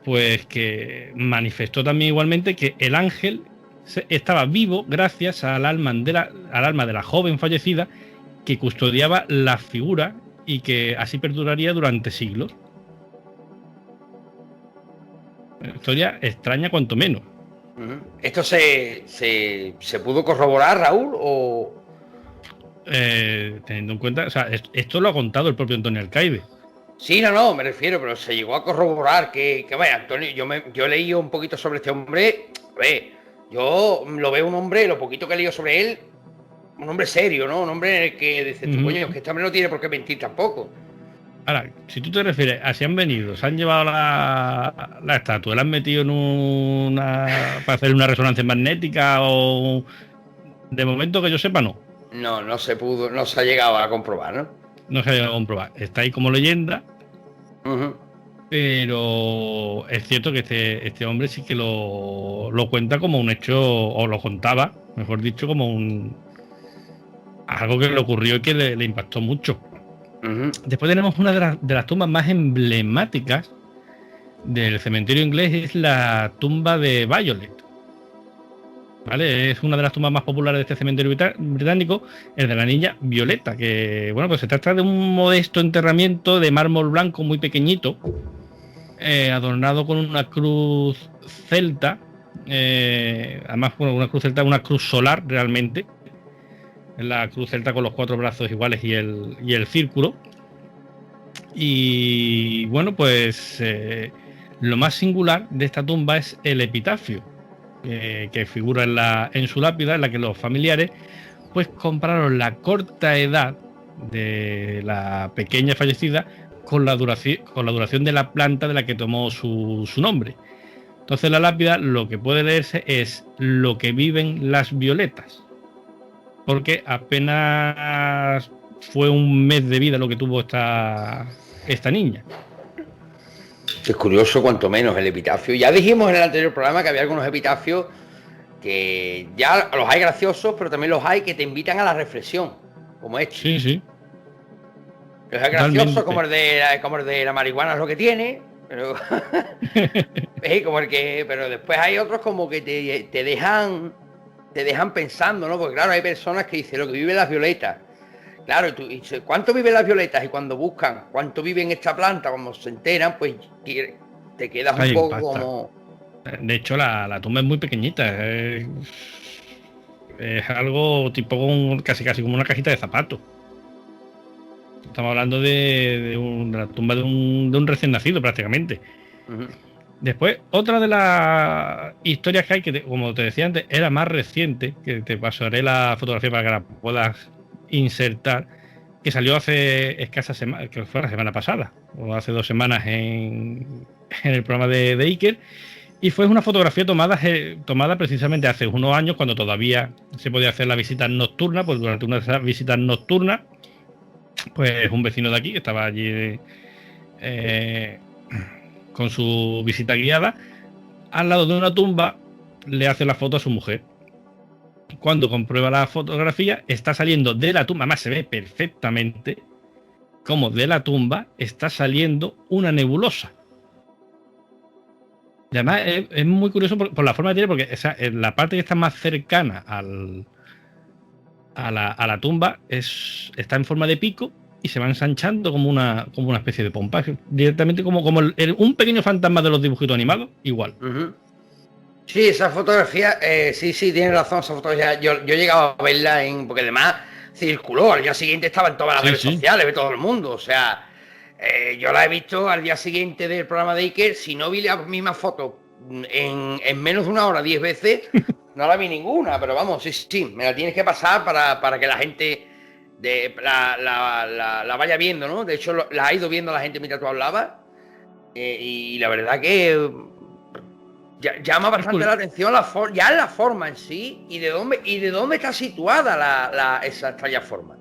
pues que manifestó también igualmente que el ángel estaba vivo gracias al alma de la joven fallecida que custodiaba la figura y que así perduraría durante siglos. Una historia extraña cuanto menos. ¿Esto se pudo corroborar, Raúl? ¿O? Teniendo en cuenta, o sea, esto lo ha contado el propio Antonio Alcaide. Sí, no, me refiero, pero se llegó a corroborar que vaya, Antonio, yo leí un poquito sobre este hombre. A ver, yo lo veo un hombre, lo poquito que he leído sobre él, un hombre serio, ¿no? Un hombre en el que dices tú, coño, es que este hombre no tiene por qué mentir tampoco. Ahora, si tú te refieres a si han venido, se han llevado la estatua, la han metido en para hacer una resonancia magnética o... De momento que yo sepa, no. No se pudo, no se ha llegado a comprobar, ¿no? No se ha llegado a comprobar. Está ahí como leyenda, pero es cierto que este hombre sí que lo cuenta como un hecho, o lo contaba, mejor dicho, como algo que le ocurrió y que le impactó mucho. Después tenemos una de las tumbas más emblemáticas del cementerio inglés, es la tumba de Violet. ¿Vale? Es una de las tumbas más populares de este cementerio británico, el de la niña Violeta, que, bueno, pues se trata de un modesto enterramiento de mármol blanco muy pequeñito, adornado con una cruz celta, además, bueno, una cruz celta, una cruz solar realmente, la cruz celta con los 4 brazos iguales y el círculo. Y bueno, pues lo más singular de esta tumba es el epitafio que figura en su lápida, en la que los familiares pues compararon la corta edad de la pequeña fallecida con la duración de la planta de la que tomó su nombre. Entonces la lápida, lo que puede leerse es lo que viven las violetas, porque apenas fue un mes de vida lo que tuvo esta niña. Es curioso cuanto menos el epitafio. Ya dijimos en el anterior programa que había algunos epitafios que ya los hay graciosos, pero también los hay que te invitan a la reflexión, como este. Sí. Los hay graciosos, como el de la marihuana es lo que tiene, pero pero después hay otros como que te dejan pensando, ¿no? Porque claro, hay personas que dicen lo que viven las violetas. Claro, y ¿cuánto viven las violetas? Y cuando buscan cuánto viven esta planta, cuando se enteran, pues te quedas un poco impacta. como... De hecho, la tumba es muy pequeñita. Es algo tipo casi como una cajita de zapatos. Estamos hablando de la tumba de un recién nacido prácticamente. Después, otra de las historias que hay, que como te decía antes, era más reciente, que te pasaré la fotografía para que la puedas insertar, que salió hace escasas semanas, que fue la semana pasada, o hace 2 semanas en el programa de Iker, y fue una fotografía tomada precisamente hace unos años, cuando todavía se podía hacer la visita nocturna. Pues durante una de esas visitas nocturnas, pues un vecino de aquí estaba allí con su visita guiada, al lado de una tumba, le hace la foto a su mujer. Cuando comprueba la fotografía, está saliendo de la tumba, además se ve perfectamente, cómo de la tumba está saliendo una nebulosa. Y además es muy curioso por la forma que tiene, porque en la parte que está más cercana a la tumba está en forma de pico y se va ensanchando como una especie de pompa. Directamente como un pequeño fantasma de los dibujitos animados, igual. Uh-huh. Sí, esa fotografía, sí, tienes razón, esa fotografía, yo he llegado a verla porque además circuló, al día siguiente estaba en todas las redes sociales de todo el mundo, o sea, yo la he visto al día siguiente del programa de Iker, si no vi la misma foto en menos de una hora 10 veces, no la vi ninguna, pero vamos, sí, me la tienes que pasar para que la gente la vaya viendo, ¿no? De hecho, la ha ido viendo la gente mientras tú hablabas, y la verdad que llama bastante la atención la forma en sí y de dónde está situada esa extraña forma.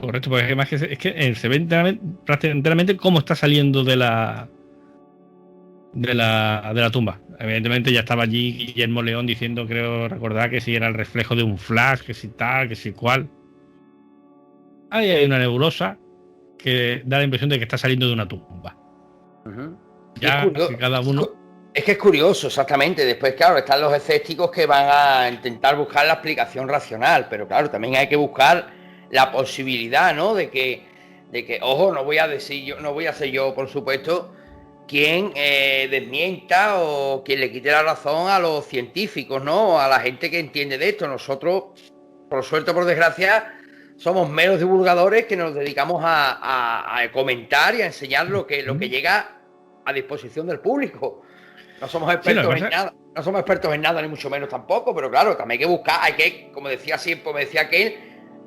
Correcto, porque además es que se ve enteramente cómo está saliendo de la tumba. Evidentemente ya estaba allí Guillermo León diciendo, creo recordar, que si era el reflejo de un flash, que si tal, que si cual. Ahí hay una nebulosa que da la impresión de que está saliendo de una tumba. Uh-huh. Ya que cada uno... Es que es curioso, exactamente. Después, claro, están los escépticos que van a intentar buscar la explicación racional, pero claro, también hay que buscar la posibilidad, ¿no? De que, ojo, no voy a ser yo, por supuesto, quien desmienta o quien le quite la razón a los científicos, ¿no? A la gente que entiende de esto. Nosotros, por suerte o por desgracia, somos meros divulgadores que nos dedicamos a comentar y a enseñar lo que llega a disposición del público. No somos expertos en nada, no somos expertos en nada, ni mucho menos tampoco, pero claro, también hay que buscar, como decía aquel,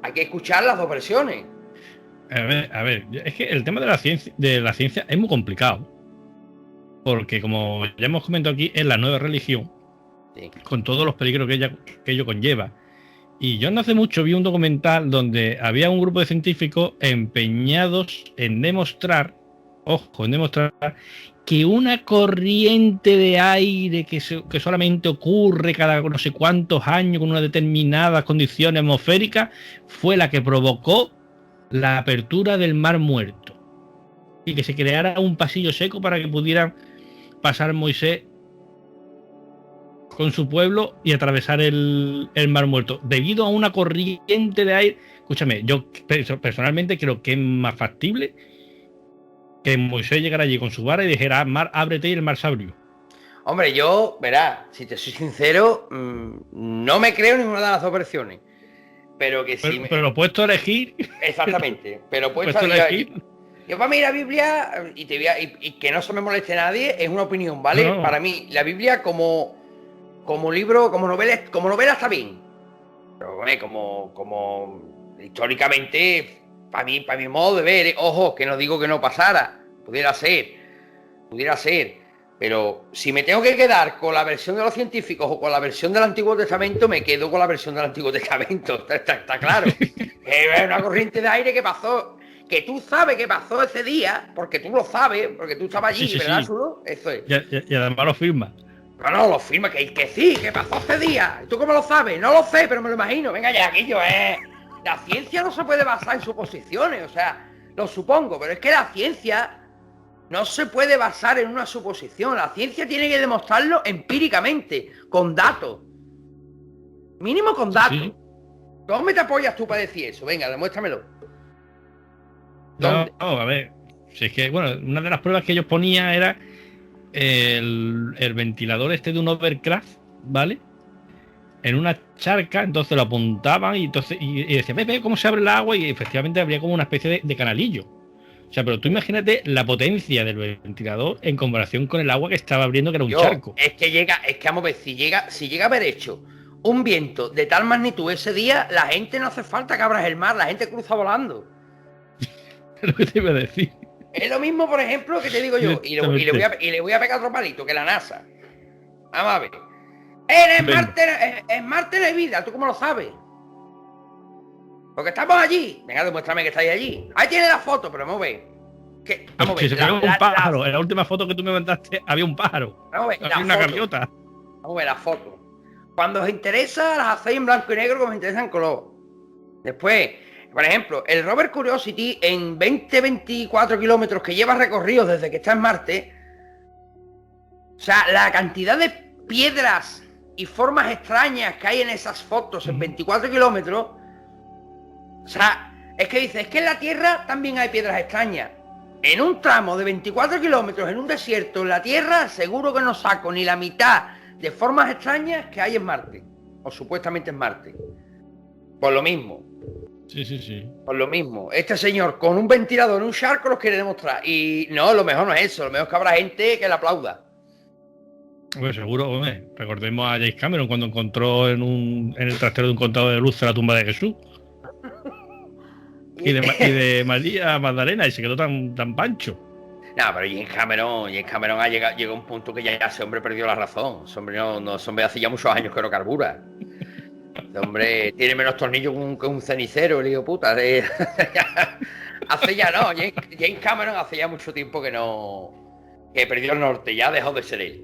hay que escuchar las dos versiones. A ver, es que el tema de la ciencia es muy complicado. Porque como ya hemos comentado aquí, es la nueva religión, sí, con todos los peligros que ello conlleva. Y yo no hace mucho vi un documental donde había un grupo de científicos empeñados en demostrar que una corriente de aire que solamente ocurre cada no sé cuántos años con una determinada condición atmosférica fue la que provocó la apertura del Mar Muerto y que se creara un pasillo seco para que pudieran pasar Moisés con su pueblo y atravesar el Mar Muerto debido a una corriente de aire. Escúchame, yo personalmente creo que es más factible que Moisés llegara allí con su vara y dijera, mar, ábrete, y el mar se abrió. Hombre, yo, verás, si te soy sincero, no me creo ninguna de las dos versiones. Pero que sí. Pero lo puesto a elegir. Exactamente. Pero puesto a elegir. Yo para mí la Biblia, y que no se me moleste nadie, es una opinión, ¿vale? No. Para mí, la Biblia como libro, como novela está bien. Pero como históricamente, para mi modo de ver, ojo, que no digo que no pasara, pudiera ser, pero si me tengo que quedar con la versión de los científicos o con la versión del Antiguo Testamento, me quedo con la versión del Antiguo Testamento, está claro. Es una corriente de aire que pasó, que tú sabes que pasó ese día, porque tú lo sabes, porque tú estabas allí, sí, ¿verdad, Chulo? Eso es. Y además lo firma. No, lo firma, que sí, que pasó ese día. ¿Tú cómo lo sabes? No lo sé, pero me lo imagino. Venga ya, Guillo, La ciencia no se puede basar en suposiciones, o sea, lo supongo, pero es que la ciencia no se puede basar en una suposición. La ciencia tiene que demostrarlo empíricamente, con datos. Mínimo con datos. Sí. ¿Dónde te apoyas tú para decir eso? Venga, demuéstramelo. No, a ver. Si es que, bueno, una de las pruebas que ellos ponían era el ventilador este de un Overcraft, ¿vale? En una charca, entonces lo apuntaban y decían, ve cómo se abre el agua, y efectivamente habría como una especie de canalillo. O sea, pero tú imagínate la potencia del ventilador en comparación con el agua que estaba abriendo, que era un charco. Es que vamos a ver, si llega a haber hecho un viento de tal magnitud ese día, la gente no hace falta que abras el mar, la gente cruza volando. Es lo que te iba a decir. Es lo mismo, por ejemplo, que te digo yo, y le voy a pegar otro palito, que la NASA. Vamos a ver. En Marte no hay vida, ¿tú cómo lo sabes? Porque estamos allí. Venga, demuéstrame que estáis allí. Ahí tiene la foto, pero vamos a ver. Vamos a ver. Se ve un pájaro. En la última foto que tú me mandaste había un pájaro. Vamos a ver. Había una gaviota. Vamos a ver la foto. Cuando os interesa, las hacéis en blanco y negro, como os interesa en color. Después, Por ejemplo, el rover Curiosity en 20-24 kilómetros que lleva recorridos desde que está en Marte, o sea, la cantidad de piedras y formas extrañas que hay en esas fotos en 24 kilómetros, o sea, es que dice, es que en la Tierra también hay piedras extrañas. En un tramo de 24 kilómetros, en un desierto, en la Tierra, seguro que no saco ni la mitad de formas extrañas que hay en Marte, o supuestamente en Marte. Por lo mismo. Sí. Por lo mismo. Este señor con un ventilador en un charco los quiere demostrar. Y no, lo mejor no es eso. Lo mejor es que habrá gente que le aplauda. Pues seguro, hombre. Recordemos a James Cameron cuando encontró en el trastero de un contador de luz la tumba de Jesús. Y de María Magdalena, y se quedó tan pancho. No, pero James Cameron llegó a un punto que ya ese hombre perdió la razón. Ese hombre ese hombre hace ya muchos años que no carbura. Ese hombre tiene menos tornillos que un cenicero, el hijo puta. Hace ya no, James Cameron hace ya mucho tiempo que perdió el norte, ya dejó de ser él.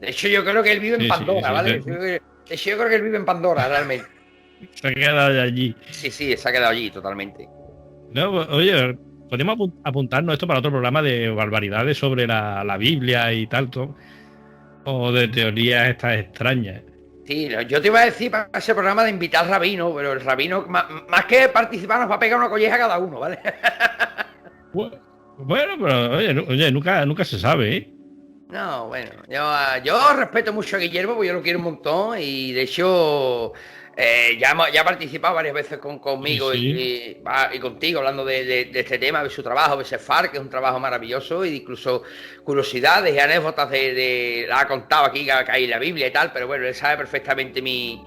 De hecho, yo creo que él vive en Pandora, ¿vale? De hecho, yo creo que él vive en Pandora, realmente. Se ha quedado allí. Sí, se ha quedado allí, totalmente. No, oye, podemos apuntarnos esto para otro programa de barbaridades sobre la Biblia y tal, o de teorías estas extrañas. Sí, yo te iba a decir para ese programa de invitar al rabino, pero el rabino, más que participar, nos va a pegar una colleja a cada uno, ¿vale? Bueno, pero oye, nunca se sabe, ¿eh? No, bueno, yo respeto mucho a Guillermo, porque yo lo quiero un montón y de hecho ya ha participado varias veces conmigo sí. y contigo hablando de este tema, de su trabajo, de Sefar, que es un trabajo maravilloso, y incluso curiosidades y anécdotas la ha contado aquí que hay en la Biblia y tal, pero bueno, él sabe perfectamente mi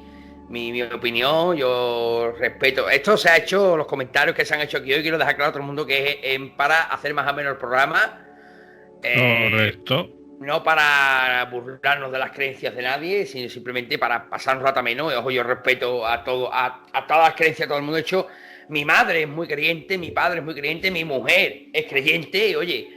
opinión, yo respeto. Esto se ha hecho, los comentarios que se han hecho aquí hoy, quiero dejar claro a todo el mundo que es para hacer más o menos el programa. Correcto. No para burlarnos de las creencias de nadie, sino simplemente para pasar un rato ameno. Ojo, yo respeto a todas las creencias de todo el mundo. De hecho, mi madre es muy creyente, mi padre es muy creyente, mi mujer es creyente. Y oye,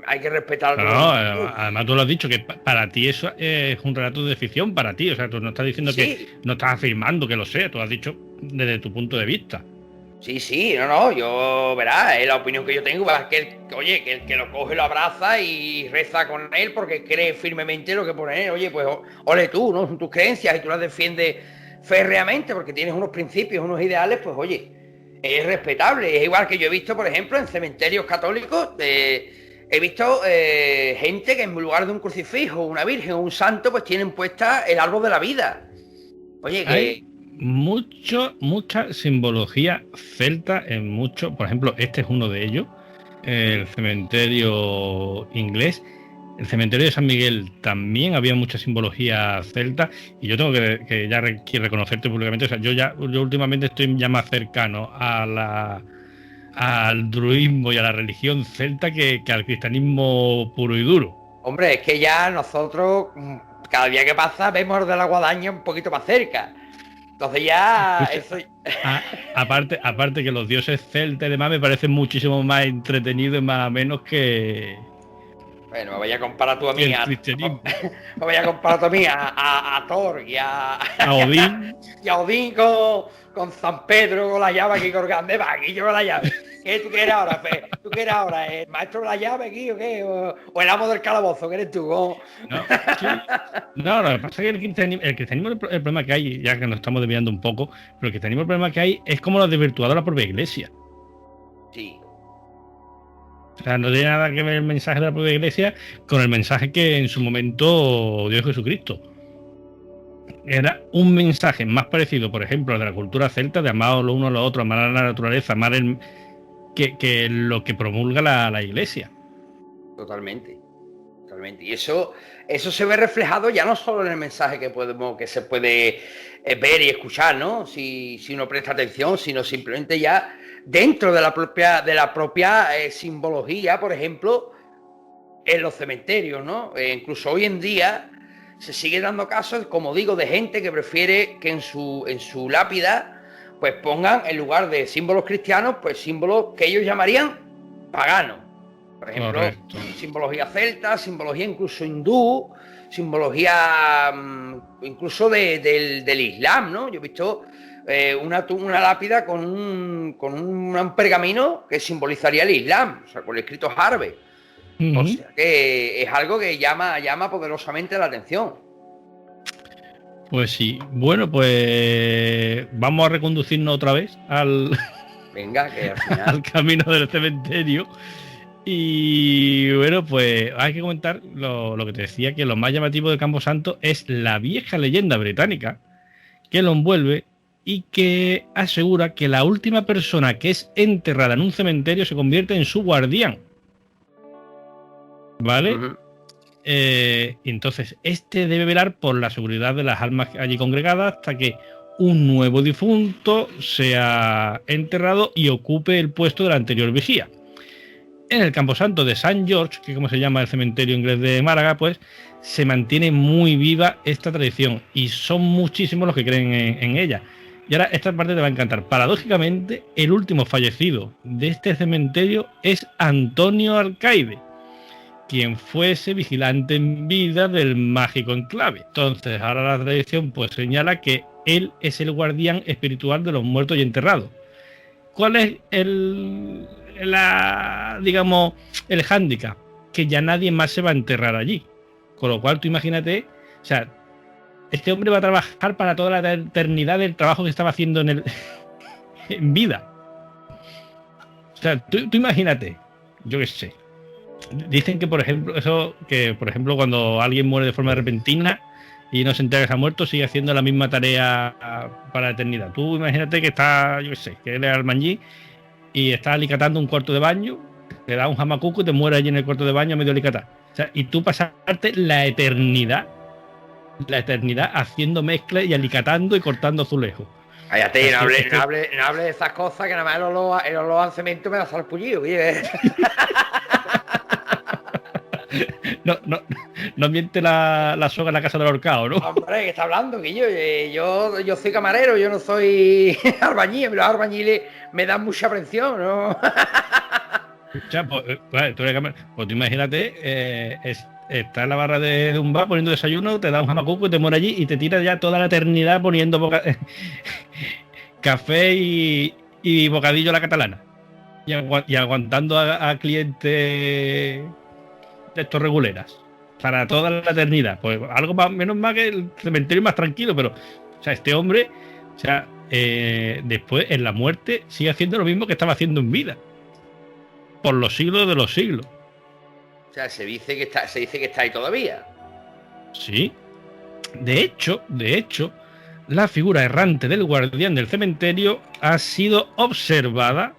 hay que respetar. Además tú lo has dicho, que para ti eso es un relato de ficción, para ti. O sea, tú no estás diciendo que no estás afirmando que lo sea, tú has dicho desde tu punto de vista. Sí, no, yo, verás, es la opinión que yo tengo, que el que lo coge, lo abraza y reza con él porque cree firmemente lo que pone él. Oye, pues ole tú, ¿no? Son tus creencias y tú las defiendes férreamente porque tienes unos principios, unos ideales, pues oye, es respetable. Es igual que yo he visto, por ejemplo, en cementerios católicos, he visto gente que en lugar de un crucifijo, una virgen o un santo, pues tienen puesta el árbol de la vida. Oye, que... mucha simbología celta en mucho, por ejemplo, este es uno de ellos, el cementerio inglés, el cementerio de San Miguel también había mucha simbología celta, y yo tengo que ya reconocerte públicamente, o sea, yo últimamente estoy ya más cercano al druidismo y a la religión celta que al cristianismo puro y duro. Hombre, es que ya nosotros cada día que pasa vemos de la guadaña un poquito más cerca. Entonces ya... Eso... aparte que los dioses celtas y demás me parecen muchísimo más entretenidos y más menos que... Bueno, me voy a comparar tú a mí a Thor y a Odín. Y a Odín con San Pedro con la llave aquí colgando. Aquí yo con la llave. ¿Qué tú quieres ahora, Fe? ¿Tú quieres ahora? ¿El maestro de la llave aquí o qué? ¿O el amo del calabozo? ¿Qué eres tú? No, lo que pasa es que el cristianismo, el problema que hay, ya que nos estamos desviando un poco, pero el cristianismo, el problema que hay es como lo desvirtuado la propia iglesia. Sí. O sea, no tiene nada que ver el mensaje de la propia iglesia con el mensaje que en su momento dio Jesucristo. Era un mensaje más parecido, por ejemplo, al de la cultura celta, de amar lo uno a lo otro, amar a la naturaleza, amar que lo que promulga la iglesia. Totalmente. Y eso se ve reflejado ya no solo en el mensaje que se puede ver y escuchar, ¿no? Si uno presta atención, sino simplemente ya dentro de la propia simbología, por ejemplo, en los cementerios, ¿no? Incluso hoy en día se sigue dando casos, como digo, de gente que prefiere que en su lápida pues pongan, en lugar de símbolos cristianos, pues símbolos que ellos llamarían paganos. Por ejemplo, correcto. Simbología celta, simbología incluso hindú, simbología incluso del Islam, ¿no? Yo he visto una lápida con un pergamino que simbolizaría el Islam, o sea, con el escrito Harvey. O sea que es algo que llama poderosamente la atención. Pues sí. Bueno, pues vamos a reconducirnos otra vez Venga, que al final... al camino del cementerio. Y bueno, pues hay que comentar lo que te decía, que lo más llamativo de Camposanto es la vieja leyenda británica que lo envuelve y que asegura que la última persona que es enterrada en un cementerio se convierte en su guardián. ¿Vale? Entonces, este debe velar por la seguridad de las almas allí congregadas hasta que un nuevo difunto sea enterrado y ocupe el puesto del anterior vigía. En el Camposanto de St. George, que como se llama el cementerio inglés de Málaga, pues se mantiene muy viva esta tradición y son muchísimos los que creen en ella. Y ahora esta parte te va a encantar. Paradójicamente, el último fallecido de este cementerio es Antonio Alcaide, quien fuese vigilante en vida del mágico enclave. Entonces, ahora la tradición pues señala que él es el guardián espiritual de los muertos y enterrados. ¿Cuál es el hándicap? Que ya nadie más se va a enterrar allí. Con lo cual, tú imagínate, o sea, este hombre va a trabajar para toda la eternidad del trabajo que estaba haciendo en vida. O sea, tú imagínate, yo qué sé. Dicen que, por ejemplo, cuando alguien muere de forma repentina y no se entera que se ha muerto, sigue haciendo la misma tarea para la eternidad. Tú imagínate que está, yo qué sé, que él es albañil y está alicatando un cuarto de baño, te da un jamacuco y te muere allí en el cuarto de baño a medio alicatar. O sea, y tú pasarte la eternidad haciendo mezclas y alicatando y cortando azulejos. Cállate, no hable de esas cosas, que nada más el olor al cemento me da salpullido. No miente la soga en la casa del ahorcado, ¿no? Hombre, ¿qué está hablando? Que yo soy camarero, yo no soy albañil, pero los albañiles me dan mucha presión, ¿no? O sea, pues tú imagínate, está en la barra de un bar poniendo desayuno, te da un jamacuco y te muere allí y te tira ya toda la eternidad poniendo café y bocadillo a la catalana. Y aguantando a clientes de estos reguleras para toda la eternidad. Pues algo menos más que el cementerio más tranquilo, pero o sea, este hombre, o sea, después en la muerte sigue haciendo lo mismo que estaba haciendo en vida. Por los siglos de los siglos. O sea, se dice que está ahí todavía. Sí. De hecho, la figura errante del guardián del cementerio ha sido observada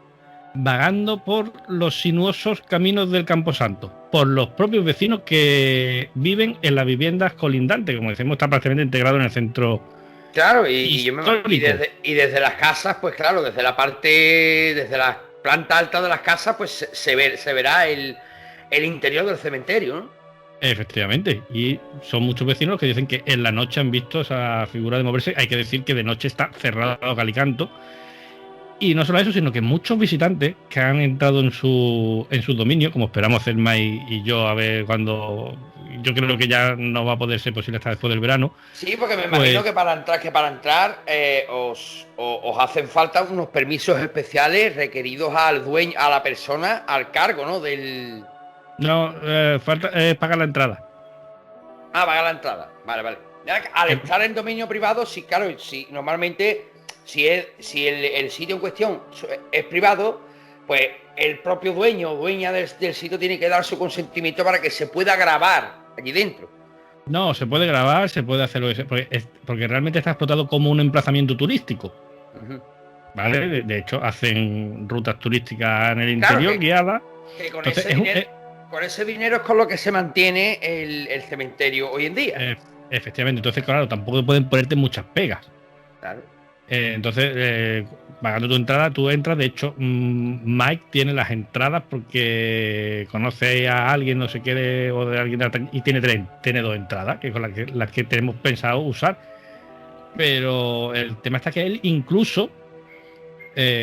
vagando por los sinuosos caminos del Camposanto, por los propios vecinos que viven en las viviendas colindantes, como decimos, está prácticamente integrado en el centro. Claro, y desde las casas, pues claro, desde la planta alta de las casas, pues se verá el interior del cementerio, ¿no? Efectivamente, y son muchos vecinos los que dicen que en la noche han visto esa figura de moverse. Hay que decir que de noche está cerrado Calicanto. Y no solo eso, sino que muchos visitantes que han entrado en su dominio, como esperamos hacer Mai y yo, a ver cuando... Yo creo que ya no va a poder ser posible hasta después del verano. Sí, porque me imagino que para entrar os hacen falta unos permisos especiales requeridos al dueño, a la persona, al cargo, ¿no? No, falta pagar la entrada. Ah, pagar la entrada. Vale. Al estar en dominio privado, sí, claro, sí, normalmente... Si el sitio en cuestión es privado, pues el propio dueño o dueña del sitio tiene que dar su consentimiento para que se pueda grabar allí dentro. No, se puede grabar, se puede hacer porque realmente está explotado como un emplazamiento turístico. ¿Vale? De hecho, hacen rutas turísticas en el interior guiadas. Que con ese dinero es con lo que se mantiene el cementerio hoy en día. Efectivamente, entonces claro, tampoco pueden ponerte muchas pegas. Claro. Entonces, pagando tu entrada, tú entras. De hecho, Mike tiene las entradas porque conoce a alguien, no sé qué, o de alguien, y tiene dos entradas, que son las que tenemos pensado usar. Pero el tema está que él incluso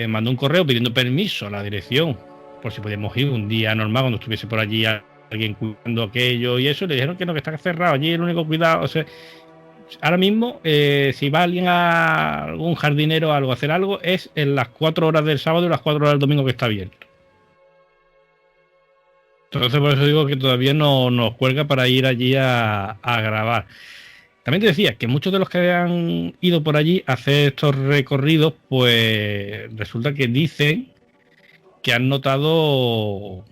mandó un correo pidiendo permiso a la dirección, por si podíamos ir un día normal, cuando estuviese por allí alguien cuidando aquello y eso. Le dijeron que no, que está cerrado allí, el único cuidado, o sea, ahora mismo, si va alguien a algún jardinero o algo a hacer algo, es en las 4 horas del sábado y las 4 horas del domingo que está abierto. Entonces por eso digo que todavía no nos cuelga para ir allí a grabar. También te decía que muchos de los que han ido por allí a hacer estos recorridos, pues resulta que dicen que han notado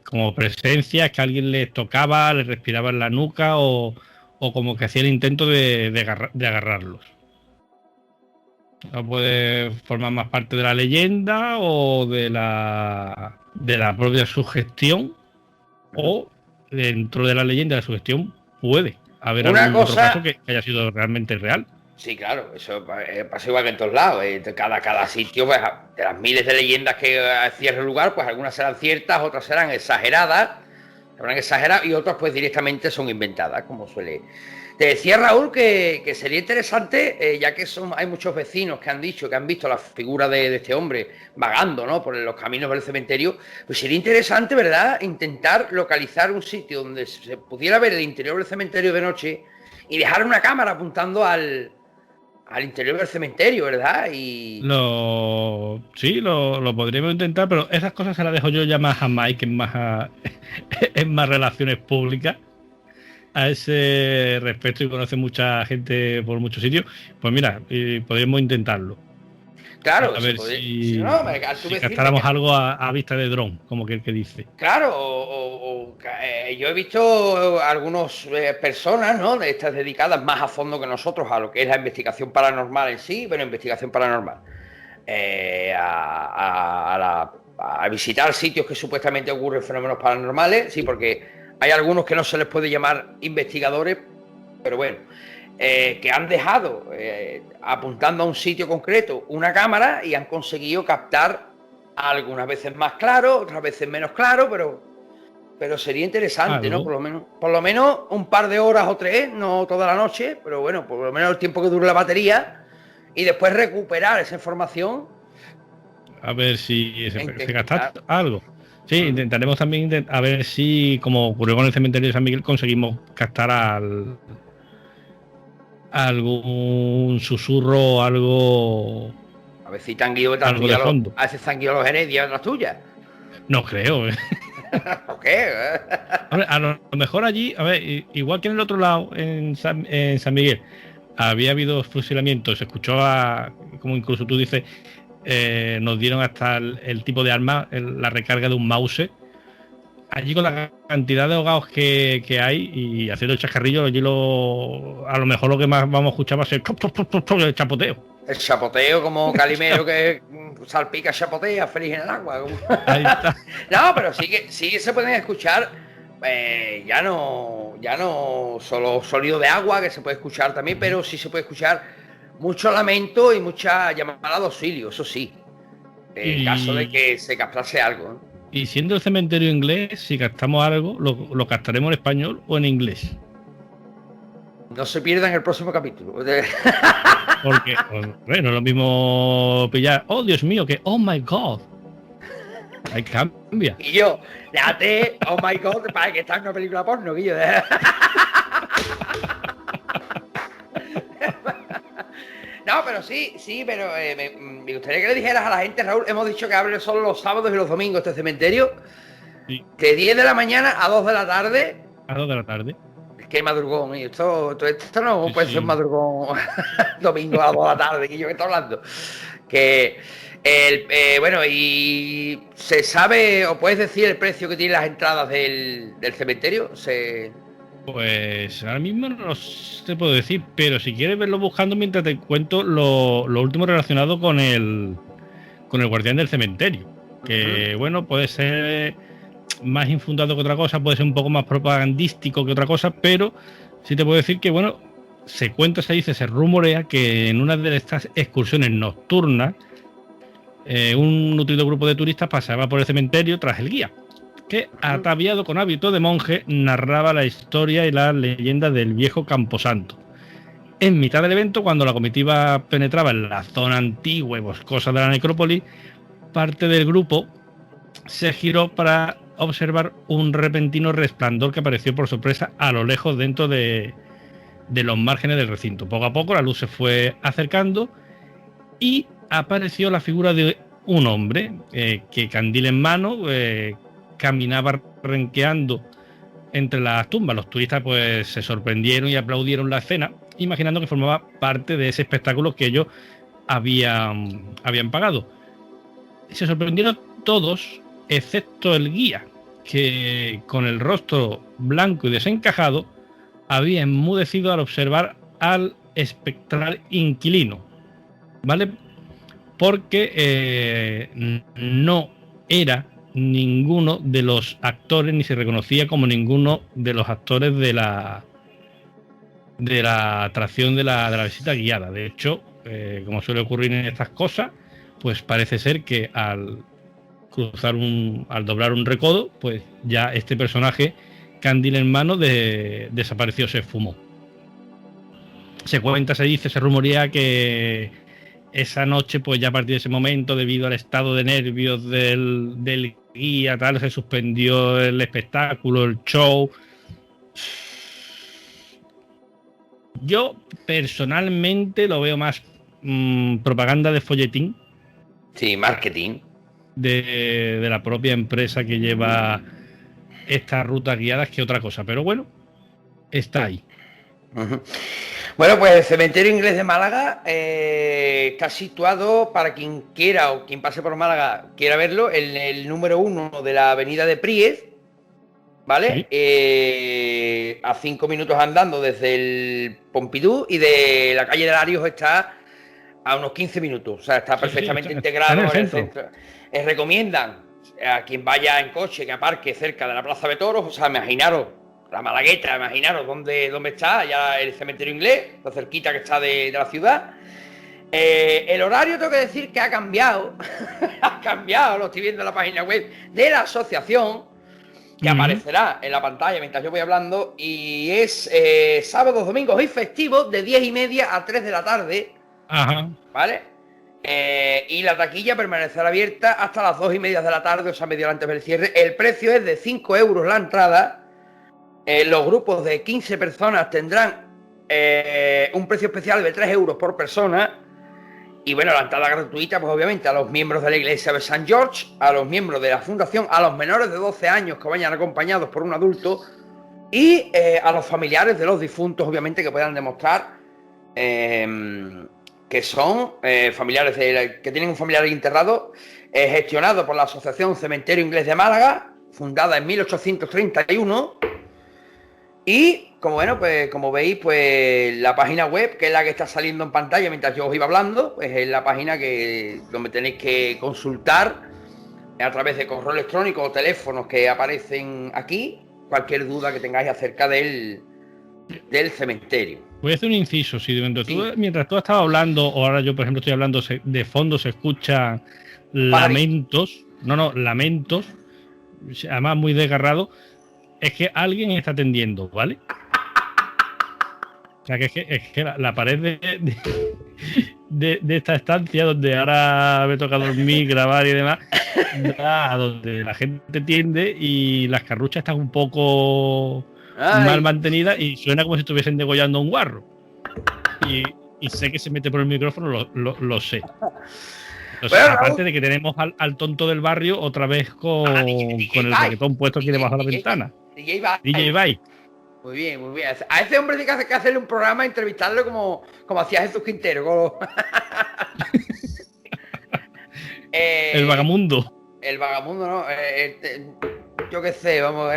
como presencias, que alguien les tocaba, les respiraba en la nuca o como que hacía el intento de agarrarlos. No puede formar más parte de la leyenda o de la propia sugestión, o dentro de la leyenda de la sugestión puede haber algún otro caso que haya sido realmente real. Sí, claro, eso pasa igual que en todos lados. Cada sitio, pues, de las miles de leyendas que cierra el lugar, pues algunas serán ciertas, otras serán exageradas, y otras pues directamente son inventadas, como suele. Te decía, Raúl, que sería interesante, ya que hay muchos vecinos que han dicho que han visto la figura de este hombre vagando, ¿no?, por los caminos del cementerio. Pues sería interesante, ¿verdad?, intentar localizar un sitio donde se pudiera ver el interior del cementerio de noche y dejar una cámara apuntando al interior del cementerio, ¿verdad? Sí, lo podríamos intentar, pero esas cosas se las dejo yo ya más a Mike, en más relaciones públicas a ese respecto, y conoce mucha gente por muchos sitios. Pues mira, podríamos intentarlo. Claro, a ver si captáramos algo a vista de dron, como que dice. Claro, yo he visto algunas personas, ¿no?, de estas dedicadas más a fondo que nosotros a lo que es la investigación paranormal en sí, pero investigación paranormal, a visitar sitios que supuestamente ocurren fenómenos paranormales, sí, porque hay algunos que no se les puede llamar investigadores, pero bueno, que han dejado, apuntando a un sitio concreto, una cámara y han conseguido captar algunas veces más claro, otras veces menos claro, pero sería interesante, ¿no? Por lo menos un par de horas o 3, no toda la noche, pero bueno, por lo menos el tiempo que dure la batería, y después recuperar esa información. A ver si se gasta algo. Sí, intentaremos también a ver si, como ocurrió con el cementerio de San Miguel, conseguimos captar algún susurro, algo. A ver si te han guiado algo de fondo. A veces te han guiado los Heredia las tuyas. No creo. ¿Por qué? A lo mejor allí, a ver, igual que en el otro lado, en San Miguel, había habido fusilamientos, se escuchó como incluso tú dices, nos dieron hasta el tipo de arma, la recarga de un mouse. Allí con la cantidad de ahogados que hay y haciendo el chascarrillo, allí a lo mejor lo que más vamos a escuchar va a ser el chapoteo. El chapoteo, como Calimero que salpica, chapotea, feliz en el agua. Ahí está. No, pero sí que se pueden escuchar, ya no solo sonido de agua, que se puede escuchar también, pero sí se puede escuchar mucho lamento y mucha llamada de auxilio, eso sí, en caso de que se captase algo, ¿no? Y siendo el cementerio inglés, si captamos algo, lo captaremos en español o en inglés. No se pierdan el próximo capítulo. Porque, bueno, es lo mismo pillar, oh Dios mío, que oh my god. Ahí cambia. Y yo, déjate, oh my god, para que está en una película porno, Guillo. No, pero sí, pero me gustaría que le dijeras a la gente, Raúl, hemos dicho que abre solo los sábados y los domingos este cementerio. Sí. De 10 de la mañana a 2 de la tarde. A 2 de la tarde. Es que madrugón, y esto no puede ser madrugón domingo a 2 de la tarde, que yo me estoy hablando. Que bueno, y se sabe, o puedes decir el precio que tienen las entradas del cementerio. Pues ahora mismo no te puedo decir, pero si quieres verlo buscando mientras te cuento lo último relacionado con el guardián del cementerio, que bueno, puede ser más infundado que otra cosa, puede ser un poco más propagandístico que otra cosa, pero sí te puedo decir que bueno, se rumorea que en una de estas excursiones nocturnas un nutrido grupo de turistas pasaba por el cementerio tras el guía, que, ataviado con hábito de monje, narraba la historia y las leyendas del viejo Camposanto. En mitad del evento, cuando la comitiva penetraba en la zona antigua y boscosa de la necrópolis, parte del grupo se giró para observar un repentino resplandor que apareció por sorpresa a lo lejos dentro de de los márgenes del recinto. Poco a poco la luz se fue acercando y apareció la figura de un hombre que, candil en mano, caminaba renqueando entre las tumbas. Los turistas pues se sorprendieron y aplaudieron la escena, imaginando que formaba parte de ese espectáculo que ellos habían pagado. Se sorprendieron todos, excepto el guía, que con el rostro blanco y desencajado había enmudecido al observar al espectral inquilino, ¿vale? Porque no era ninguno de los actores, ni se reconocía como ninguno de los actores de la atracción de la visita guiada. De hecho, como suele ocurrir en estas cosas, pues parece ser que al doblar un recodo, pues ya este personaje, candil en mano, desapareció, se esfumó. Se cuenta, se dice, se rumorea que esa noche, pues ya a partir de ese momento, debido al estado de nervios del guía, tal, se suspendió el espectáculo, el show. Yo personalmente lo veo más propaganda de folletín. Sí, marketing. De la propia empresa que lleva estas rutas guiadas que otra cosa. Pero bueno, está ahí. Uh-huh. Bueno, pues el Cementerio Inglés de Málaga está situado, para quien quiera o quien pase por Málaga quiera verlo, en el número 1 de la avenida de Príez, ¿vale? Sí. A 5 minutos andando desde el Pompidou, y de la calle de Larios está a unos 15 minutos. O sea, está perfectamente integrado en el centro. Recomiendan a quien vaya en coche que aparque cerca de la Plaza de Toros. O sea, imaginaros la Malagueta, imaginaros dónde está ya el Cementerio Inglés, lo cerquita que está de la ciudad. El horario, tengo que decir que ha cambiado. Ha cambiado, lo estoy viendo en la página web de la asociación, que aparecerá en la pantalla mientras yo voy hablando, y es sábados, domingos y festivos de 10:30 a 3 de la tarde. Ajá. ¿Vale? Y la taquilla permanecerá abierta hasta las 2:30 de la tarde, o sea, media hora antes del cierre. El precio es de 5 euros la entrada. Los grupos de 15 personas tendrán un precio especial de 3 euros por persona. Y bueno, la entrada gratuita, pues obviamente a los miembros de la iglesia de St. George, a los miembros de la fundación, a los menores de 12 años que vayan acompañados por un adulto, y a los familiares de los difuntos, obviamente, que puedan demostrar que son familiares que tienen un familiar enterrado, gestionado por la Asociación Cementerio Inglés de Málaga, fundada en 1831. Y como veis, pues la página web, que es la que está saliendo en pantalla mientras yo os iba hablando, pues es la página donde tenéis que consultar a través de correo electrónico o teléfonos que aparecen aquí cualquier duda que tengáis acerca del cementerio. Voy a hacer un inciso. Si mientras tú estabas hablando, o ahora yo por ejemplo estoy hablando, de fondo se escuchan lamentos, lamentos, además muy desgarrado, es que alguien está atendiendo, ¿vale? O sea, que es que la pared de esta estancia, donde ahora me toca dormir, grabar y demás, a donde la gente tiende, y las carruchas están un poco mal mantenidas y suena como si estuviesen degollando un guarro. Y sé que se mete por el micrófono, lo sé. O sea, aparte de que tenemos al tonto del barrio otra vez con el reggaetón puesto aquí debajo de la ventana. DJ Bike. Muy bien, muy bien. A ese hombre hay que hacerle un programa, entrevistarlo como hacía Jesús Quintero. El vagamundo. El vagamundo, ¿no? Yo qué sé, vamos,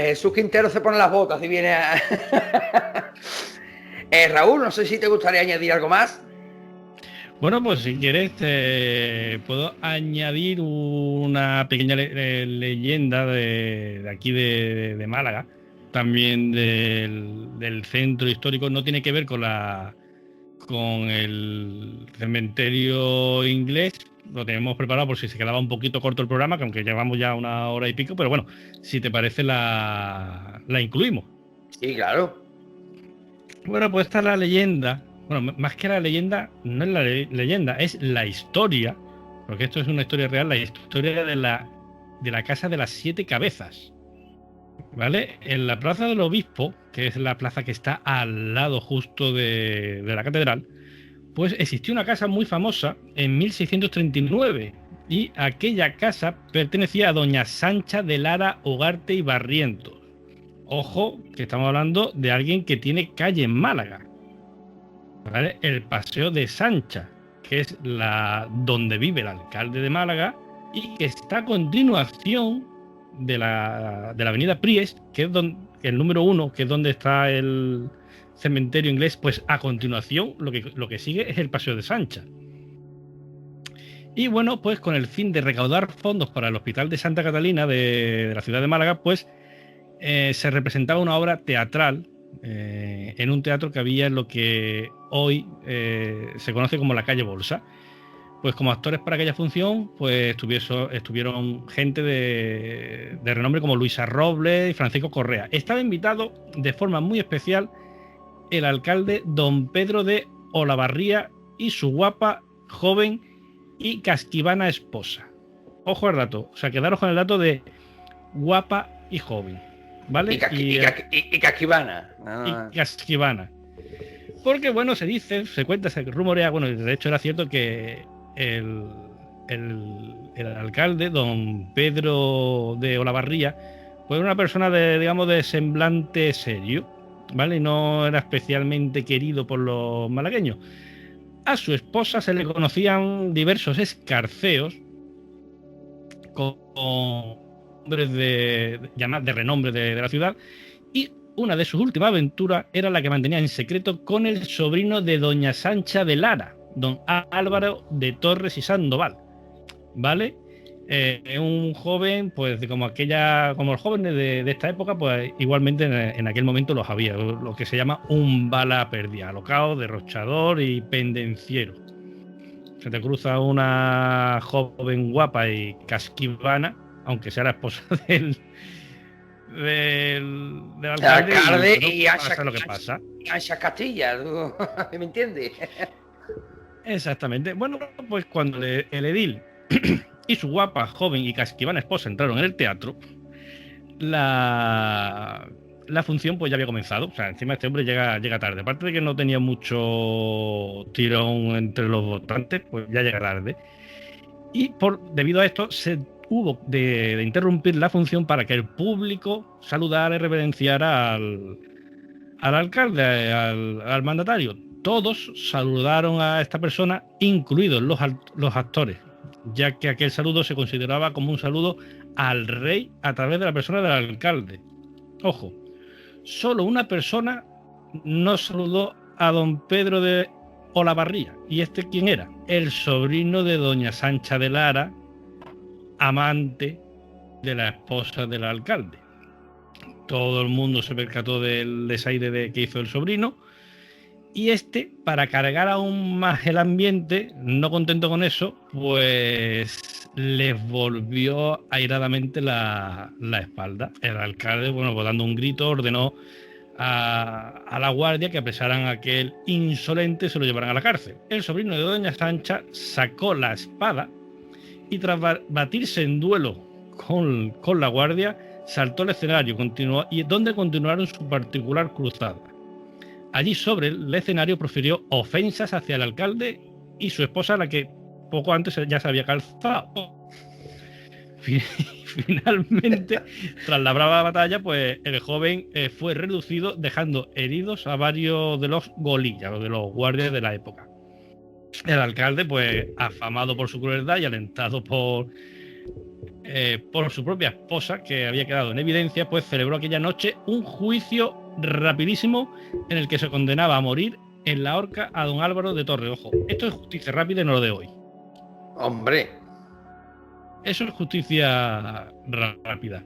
Jesús Quintero se pone las botas y viene a... Raúl, no sé si te gustaría añadir algo más. Bueno, pues si quieres puedo añadir una pequeña leyenda de aquí de Málaga, también del centro histórico. No tiene que ver con el cementerio inglés. Lo tenemos preparado por si se quedaba un poquito corto el programa, que aunque llevamos ya 1 hora y pico, pero bueno, si te parece la incluimos. Sí, claro. Bueno, pues esta es la leyenda. Bueno, más que la leyenda, no es la leyenda, es la historia, porque esto es una historia real, la historia de la Casa de las 7 Cabezas. ¿vale? En la Plaza del Obispo, que es la plaza que está al lado justo de la catedral, pues existió una casa muy famosa en 1639 y aquella casa pertenecía a doña Sancha de Lara Ugarte y Barrientos. Ojo, que estamos hablando de alguien que tiene calle en Málaga, ¿vale? El Paseo de Sancha, que es donde vive el alcalde de Málaga y que está a continuación de la avenida Priest, que es el número 1, que es donde está el cementerio inglés. Pues a continuación lo que sigue es el Paseo de Sancha. Y bueno, pues con el fin de recaudar fondos para el Hospital de Santa Catalina de la ciudad de Málaga, pues se representaba una obra teatral en un teatro que había en lo que hoy se conoce como la calle Bolsa. Pues como actores para aquella función, pues estuvieron gente de renombre como Luisa Robles y Francisco Correa. Estaba invitado de forma muy especial el alcalde don Pedro de Olavarría y su guapa, joven y casquivana esposa. Ojo al dato, o sea, quedaros con el dato de guapa y joven, ¿vale? Y casquivana. Y casquivana. Porque, bueno, se cuenta, se rumorea, bueno, de hecho era cierto que el alcalde, don Pedro de Olavarría, pues una persona de semblante serio, ¿vale? Y no era especialmente querido por los malagueños. A su esposa se le conocían diversos escarceos con hombres de renombre de la ciudad, y una de sus últimas aventuras era la que mantenía en secreto con el sobrino de doña Sancha de Lara, don Álvaro de Torres y Sandoval, ¿vale? Un joven, pues como los jóvenes de esta época, pues igualmente en aquel momento los había, lo que se llama un bala perdida, alocado, derrochador y pendenciero. Se te cruza una joven guapa y casquivana, aunque sea la esposa del alcalde, y pasa lo que pasa. Ancha Castilla, ¿me entiendes? Exactamente. Bueno, pues cuando el edil y su guapa, joven y casquivana esposa entraron en el teatro, la función pues ya había comenzado. O sea, encima este hombre llega tarde. Aparte de que no tenía mucho tirón entre los votantes, pues ya llega tarde. Y debido a esto se hubo de interrumpir la función para que el público saludara y reverenciara al alcalde, al mandatario. Todos saludaron a esta persona, incluidos los actores, ya que aquel saludo se consideraba como un saludo al rey a través de la persona del alcalde. Ojo, solo una persona no saludó a don Pedro de Olavarría. ¿Y este quién era? El sobrino de doña Sancha de Lara, amante de la esposa del alcalde. Todo el mundo se percató del desaire que hizo el sobrino, y para cargar aún más el ambiente, no contento con eso, pues les volvió airadamente la espalda. El alcalde, bueno, pues dando un grito, ordenó a la guardia que apresaran a aquel insolente y se lo llevaran a la cárcel. El sobrino de doña Sancha sacó la espada y tras batirse en duelo con la guardia, saltó al escenario, donde continuaron su particular cruzada. Allí sobre el escenario profirió ofensas hacia el alcalde y su esposa, a la que poco antes ya se había calzado. Finalmente, tras la brava batalla, pues el joven fue reducido, dejando heridos a varios de los golillas, de los guardias de la época. El alcalde, pues afamado por su crueldad y alentado por su propia esposa, que había quedado en evidencia, pues celebró aquella noche un juicio rapidísimo en el que se condenaba a morir en la horca a don Álvaro de Torres. Ojo, esto es justicia rápida y no lo de hoy. Hombre, eso es justicia rápida.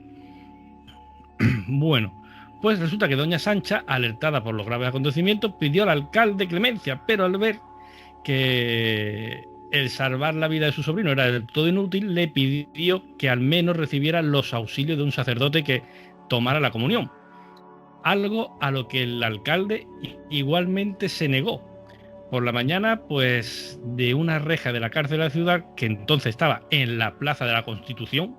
Bueno, pues resulta que doña Sancha, alertada por los graves acontecimientos, pidió al alcalde clemencia, pero al ver que el salvar la vida de su sobrino era del todo inútil, le pidió que al menos recibiera los auxilios de un sacerdote que tomara la comunión. Algo a lo que el alcalde igualmente se negó. Por la mañana, pues de una reja de la cárcel de la ciudad, que entonces estaba en la Plaza de la Constitución,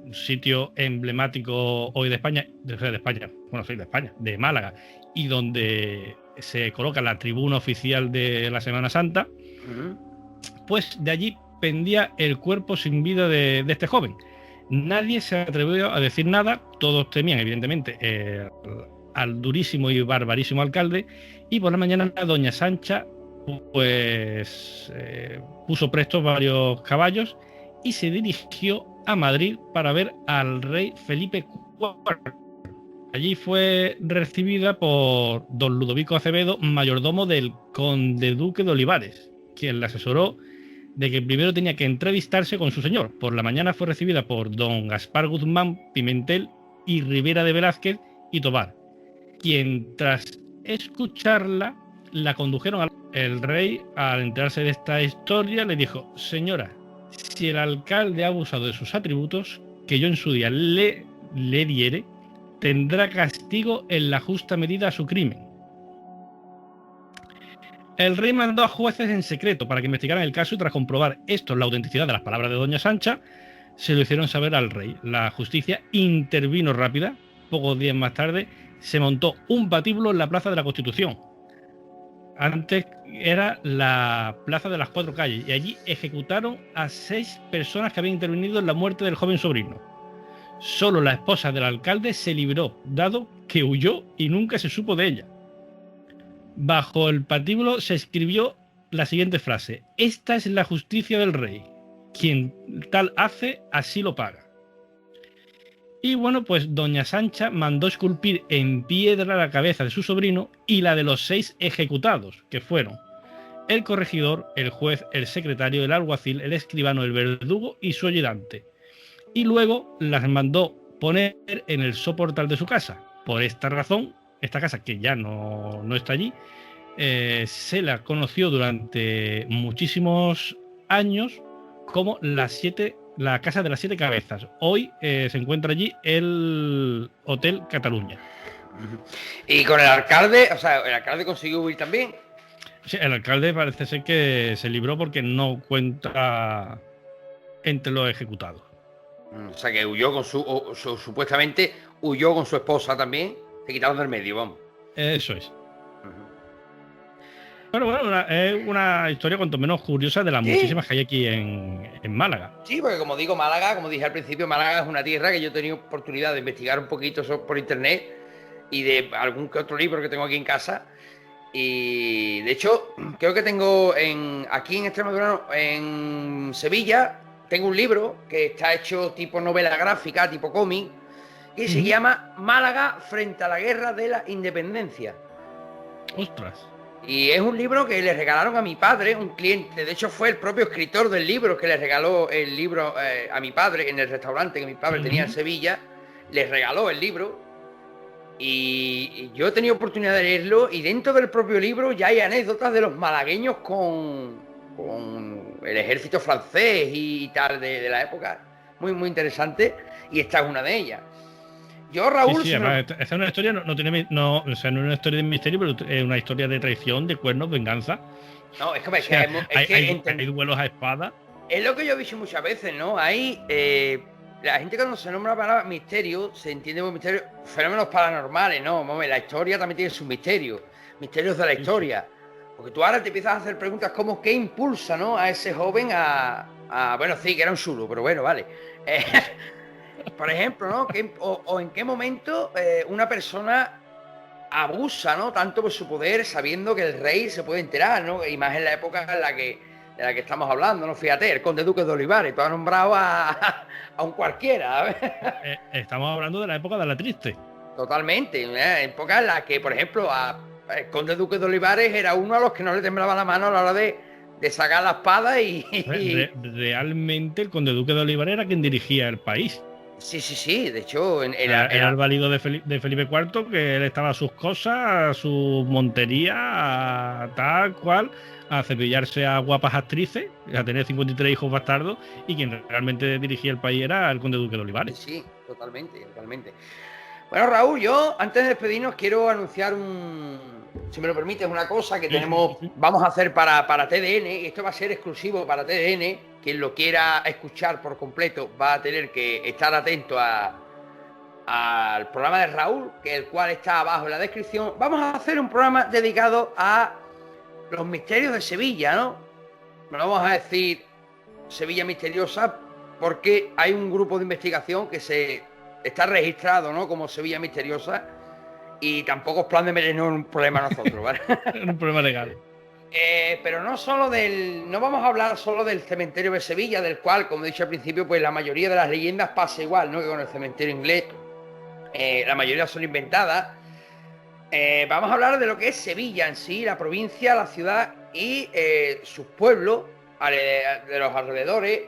un sitio emblemático hoy de España, de Málaga, y donde se coloca la tribuna oficial de la Semana Santa, pues de allí pendía el cuerpo sin vida de este joven. Nadie se atrevió a decir nada, todos temían, evidentemente, al durísimo y barbarísimo alcalde, y por la mañana doña Sancha pues puso prestos varios caballos y se dirigió a Madrid para ver al rey Felipe IV. Allí fue recibida por don Ludovico Acevedo, mayordomo del conde duque de Olivares, quien le asesoró de que primero tenía que entrevistarse con su señor. Por la mañana fue recibida por don Gaspar Guzmán Pimentel y Rivera de Velázquez y Tobar, quien tras escucharla la condujeron al... El rey, al enterarse de esta historia, le dijo: señora, si el alcalde ha abusado de sus atributos, que yo en su día le diere, tendrá castigo en la justa medida a su crimen. El rey mandó a jueces en secreto para que investigaran el caso y tras comprobar esto, la autenticidad de las palabras de doña Sancha, se lo hicieron saber al rey. La justicia intervino rápida. Pocos días más tarde se montó un patíbulo en la Plaza de la Constitución. Antes era la Plaza de las Cuatro Calles y allí ejecutaron a 6 personas que habían intervenido en la muerte del joven sobrino. Solo la esposa del alcalde se libró, dado que huyó y nunca se supo de ella. Bajo el patíbulo se escribió la siguiente frase: esta es la justicia del rey, quien tal hace, así lo paga. Y bueno, pues doña Sancha mandó esculpir en piedra la cabeza de su sobrino y la de los 6 ejecutados, que fueron el corregidor, el juez, el secretario, el alguacil, el escribano, el verdugo y su ayudante. Y luego las mandó poner en el soportal de su casa. Por esta razón, esta casa, que ya no está allí, se la conoció durante muchísimos años como la Casa de las 7 Cabezas. Hoy se encuentra allí el Hotel Cataluña. Y con el alcalde, o sea, el alcalde consiguió huir también. Sí, el alcalde parece ser que se libró porque no cuenta entre los ejecutados. O sea, que huyó con supuestamente huyó con su esposa también, se quitaron del medio, vamos. Eso es. Pero bueno, es una historia cuanto menos curiosa de las muchísimas que hay aquí en Málaga. Sí, porque como digo, Málaga, como dije al principio, Málaga es una tierra que yo he tenido oportunidad de investigar un poquito por internet y de algún que otro libro que tengo aquí en casa. Y de hecho, creo que tengo aquí en Extremadura, en Sevilla, tengo un libro que está hecho tipo novela gráfica, tipo cómic, y se llama Málaga frente a la guerra de la independencia. ¡Ostras! Y es un libro que le regalaron a mi padre, un cliente. De hecho, fue el propio escritor del libro que le regaló el libro a mi padre en el restaurante que mi padre tenía en Sevilla. Le regaló el libro. Y yo he tenido oportunidad de leerlo. Y dentro del propio libro ya hay anécdotas de los malagueños con el ejército francés y tal de la época. Muy, muy interesante. Y esta es una de ellas. Yo, Raúl... Sí, esta es una historia, no es una historia de misterio, pero es una historia de traición, de cuernos, venganza. No, es que, hay duelos a espada. Es lo que yo he visto muchas veces, ¿no? Hay... la gente cuando se nombra para misterio, se entiende por misterio fenómenos paranormales, ¿no? La historia también tiene sus misterios de la historia. Porque tú ahora te empiezas a hacer preguntas como ¿qué impulsa, ¿no? A ese joven bueno, sí, que era un zulo, pero bueno, vale. Por ejemplo, ¿no? O en qué momento una persona abusa, ¿no? Tanto por su poder, sabiendo que el rey se puede enterar, ¿no? Y más en la época de la que estamos hablando, ¿no? Fíjate, el conde duque de Olivares, tú has nombrado a un cualquiera, ¿eh? Estamos hablando de la época de la triste. Totalmente, época en la que, por ejemplo, el conde duque de Olivares era uno a los que no le temblaba la mano a la hora de sacar la espada Realmente el conde duque de Olivares era quien dirigía el país. Sí, de hecho... Era el válido de Felipe IV, que él estaba a sus cosas, a su montería, a tal cual, a cepillarse a guapas actrices, a tener 53 hijos bastardos, y quien realmente dirigía el país era el conde duque de Olivares. Sí, totalmente. Bueno, Raúl, yo antes de despedirnos quiero anunciar si me lo permites, una cosa que vamos a hacer para TDN, y esto va a ser exclusivo para TDN. Quien lo quiera escuchar por completo va a tener que estar atento al programa de Raúl, el cual está abajo en la descripción. Vamos a hacer un programa dedicado a los misterios de Sevilla, ¿no? No vamos a decir Sevilla misteriosa porque hay un grupo de investigación que se está registrado, ¿no?, como Sevilla misteriosa, y tampoco es plan de meternos en un problema nosotros, ¿vale? Un problema legal. Pero no vamos a hablar solo del cementerio de Sevilla, del cual, como he dicho al principio, pues la mayoría de las leyendas pasa igual, ¿no?, que con el cementerio inglés. La mayoría son inventadas. Vamos a hablar de lo que es Sevilla en sí, la provincia, la ciudad y sus pueblos de los alrededores,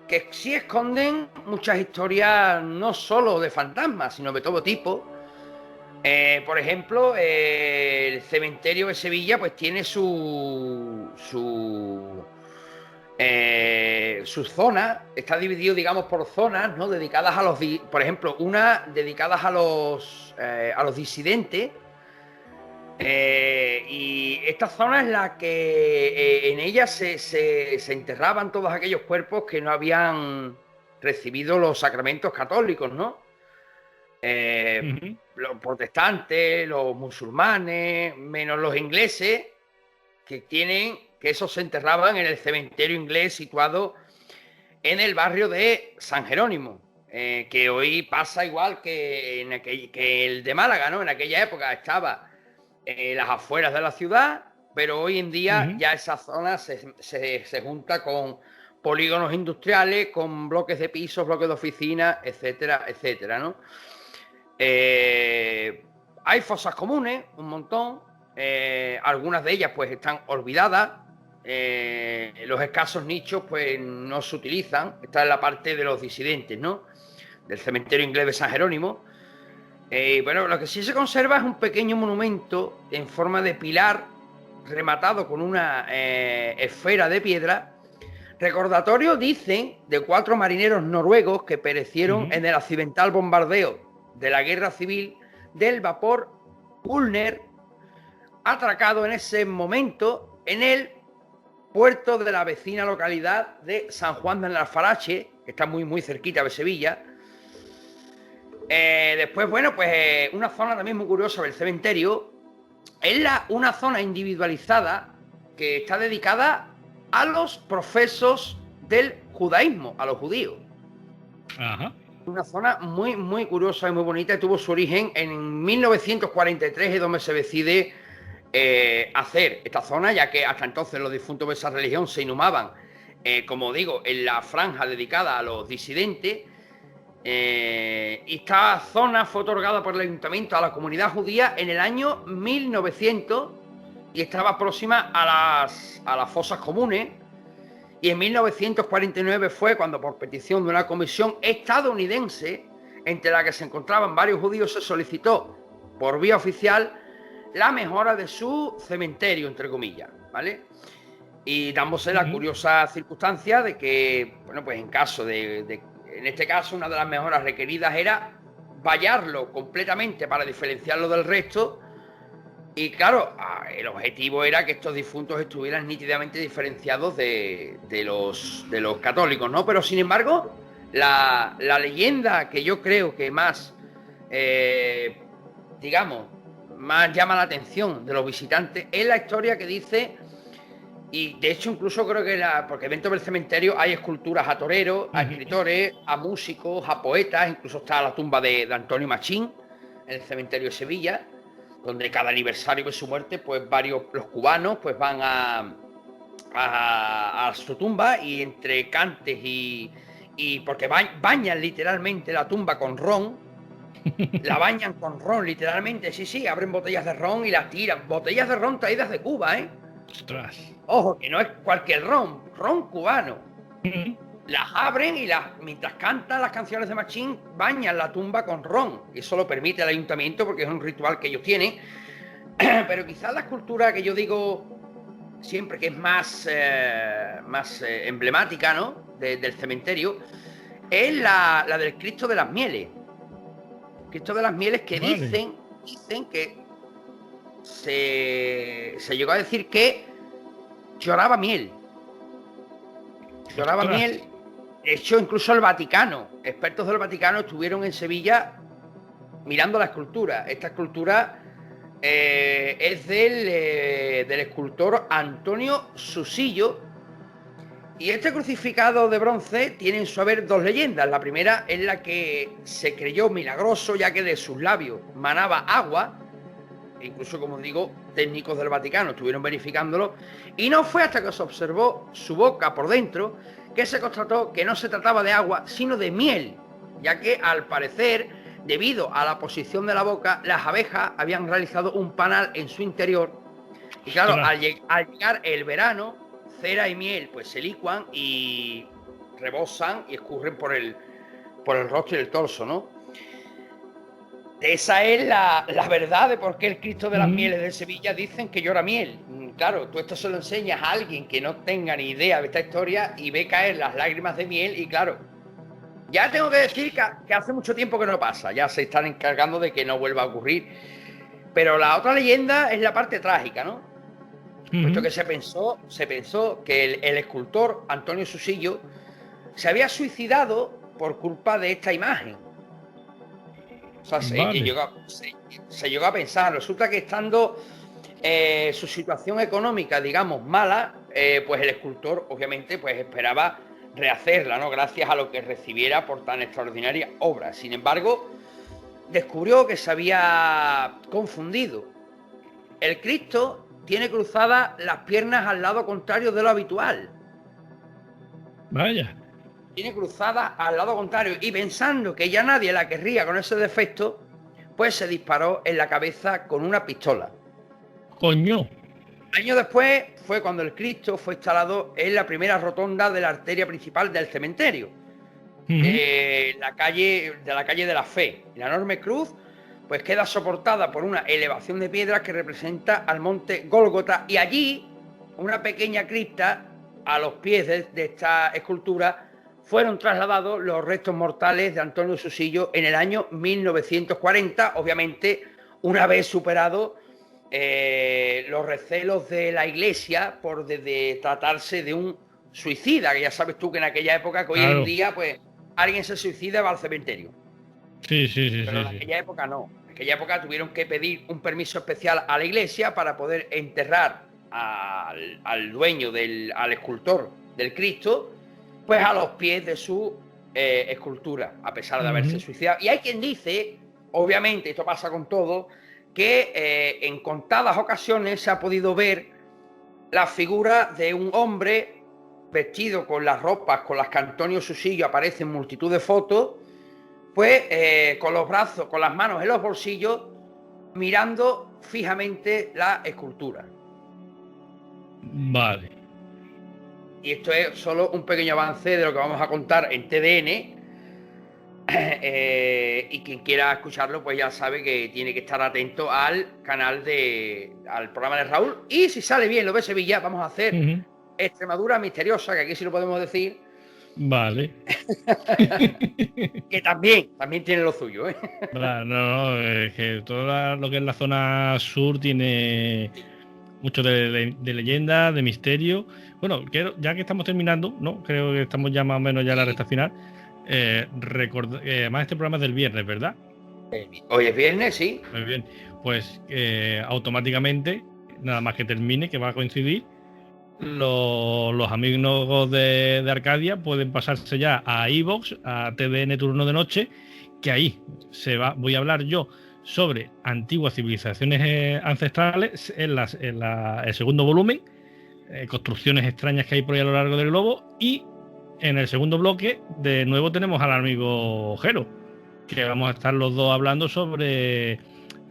que sí esconden muchas historias, no solo de fantasmas, sino de todo tipo. Por ejemplo, el cementerio de Sevilla pues tiene su zona, está dividido, digamos, por zonas, ¿no?, dedicadas a por ejemplo, una dedicadas a los disidentes. Y esta zona es la que en ella se enterraban todos aquellos cuerpos que no habían recibido los sacramentos católicos, ¿no? Los protestantes, los musulmanes, menos los ingleses, que esos se enterraban en el cementerio inglés situado en el barrio de San Jerónimo, que hoy pasa igual que el de Málaga, ¿no? En aquella época estaba las afueras de la ciudad, pero hoy en día ya esa zona se junta con polígonos industriales, con bloques de pisos, bloques de oficinas, etcétera, etcétera, ¿no? Hay fosas comunes, un montón. Algunas de ellas pues están olvidadas. Los escasos nichos pues no se utilizan. Está en la parte de los disidentes, ¿no?, del cementerio inglés de San Jerónimo. Bueno, lo que sí se conserva es un pequeño monumento en forma de pilar rematado con una esfera de piedra, recordatorio, dicen, de 4 marineros noruegos que perecieron en el accidental bombardeo de la guerra civil del vapor Ulner, atracado en ese momento en el puerto de la vecina localidad de San Juan de Alfarache, que está muy muy cerquita de Sevilla. Después, bueno, pues una zona también muy curiosa del cementerio es una zona individualizada que está dedicada a los profesos del judaísmo, a los judíos. Ajá. Una zona muy muy curiosa y muy bonita, y tuvo su origen en 1943, es donde se decide hacer esta zona, ya que hasta entonces los difuntos de esa religión se inhumaban, como digo, en la franja dedicada a los disidentes. Y esta zona fue otorgada por el ayuntamiento a la comunidad judía en el año 1900 y estaba próxima a las fosas comunes. Y en 1949 fue cuando, por petición de una comisión estadounidense, entre la que se encontraban varios judíos, se solicitó por vía oficial la mejora de su cementerio, entre comillas, ¿vale? Y dándose la curiosa circunstancia de que, bueno, pues en caso en este caso, una de las mejoras requeridas era vallarlo completamente para diferenciarlo del resto. Y claro, el objetivo era que estos difuntos estuvieran nítidamente diferenciados de los católicos, ¿no? Pero sin embargo, la leyenda que yo creo que más, digamos, más llama la atención de los visitantes es la historia que dice. Y de hecho incluso creo que porque dentro del cementerio hay esculturas a toreros, a escritores, a músicos, a poetas. Incluso está la tumba de Antonio Machín en el cementerio de Sevilla, donde cada aniversario de su muerte, pues los cubanos pues van a su tumba, y entre cantes y porque bañan literalmente la tumba con ron. La bañan con ron, literalmente, sí, abren botellas de ron y las tiran. Botellas de ron traídas de Cuba, ¿eh? Ostras. Ojo, que no es cualquier ron cubano. Las abren y mientras cantan las canciones de Machín, bañan la tumba con ron. Y eso lo permite el ayuntamiento porque es un ritual que ellos tienen. Pero quizás la escultura que yo digo siempre que es más emblemática, ¿no?, del cementerio, es la del Cristo de las Mieles. Cristo de las Mieles, que dicen que se llegó a decir que lloraba miel. Lloraba miel. De hecho, incluso el Vaticano, expertos del Vaticano estuvieron en Sevilla mirando la escultura. Esta escultura es del escultor Antonio Susillo. Y este crucificado de bronce tiene en su haber dos leyendas. La primera es la que se creyó milagroso, ya que de sus labios manaba agua. Incluso, como digo, técnicos del Vaticano estuvieron verificándolo. Y no fue hasta que se observó su boca por dentro que se constató que no se trataba de agua, sino de miel, ya que al parecer, debido a la posición de la boca, las abejas habían realizado un panal en su interior. Y claro, al llegar el verano, cera y miel pues se licuan y rebosan y escurren por el rostro y el torso, ¿no? Esa es la verdad de por qué el Cristo de las Mieles de Sevilla dicen que llora miel. Claro, tú esto se lo enseñas a alguien que no tenga ni idea de esta historia y ve caer las lágrimas de miel y claro, ya tengo que decir que hace mucho tiempo que no pasa, ya se están encargando de que no vuelva a ocurrir. Pero la otra leyenda es la parte trágica, ¿no? Puesto que se pensó que el escultor Antonio Susillo se había suicidado por culpa de esta imagen. O sea, se llegó a pensar. Resulta que estando su situación económica, digamos, mala, pues el escultor, obviamente, pues esperaba rehacerla, ¿no? Gracias a lo que recibiera por tan extraordinaria obra. Sin embargo, descubrió que se había confundido. El Cristo tiene cruzadas las piernas al lado contrario de lo habitual. Vaya. Tiene cruzadas al lado contrario y pensando que ya nadie la querría con ese defecto, pues se disparó en la cabeza con una pistola. ¡Coño! Años después fue cuando el Cristo fue instalado en la primera rotonda de la arteria principal del cementerio, la calle de la Fe. La enorme cruz pues queda soportada por una elevación de piedras que representa al monte Gólgota y allí una pequeña cripta a los pies de esta escultura fueron trasladados los restos mortales de Antonio Susillo en el año 1940, obviamente una vez superado los recelos de la Iglesia por de tratarse de un suicida, que ya sabes tú que en aquella época, que hoy en día, pues alguien se suicida y va al cementerio. Sí. Pero en aquella época no. En aquella época tuvieron que pedir un permiso especial a la Iglesia para poder enterrar al dueño, al escultor del Cristo, pues a los pies de su escultura, a pesar de haberse suicidado. Y hay quien dice, obviamente, esto pasa con todo, que en contadas ocasiones se ha podido ver la figura de un hombre vestido con las ropas con las que Antonio Susillo aparece en multitud de fotos, pues con los brazos, con las manos en los bolsillos, mirando fijamente la escultura. Vale. Y esto es solo un pequeño avance de lo que vamos a contar en TDN. Y quien quiera escucharlo, pues ya sabe que tiene que estar atento al canal al programa de Raúl. Y si sale bien lo de Sevilla, vamos a hacer Extremadura misteriosa, que aquí sí lo podemos decir. Vale. Que también tiene lo suyo, ¿eh? No, es que todo lo que es la zona sur tiene mucho de leyenda, de misterio. Bueno, ya que estamos terminando, ¿no? Creo que estamos ya más o menos ya en la recta final. Además este programa es del viernes, ¿verdad? Hoy es viernes, sí. Muy bien. Pues automáticamente, nada más que termine, que va a coincidir, los amigos de Arcadia pueden pasarse ya a iVoox, a TDN Turno de Noche, que ahí voy a hablar yo sobre antiguas civilizaciones ancestrales en el segundo volumen, construcciones extrañas que hay por ahí a lo largo del globo, y en el segundo bloque de nuevo tenemos al amigo Jero, que vamos a estar los dos hablando sobre,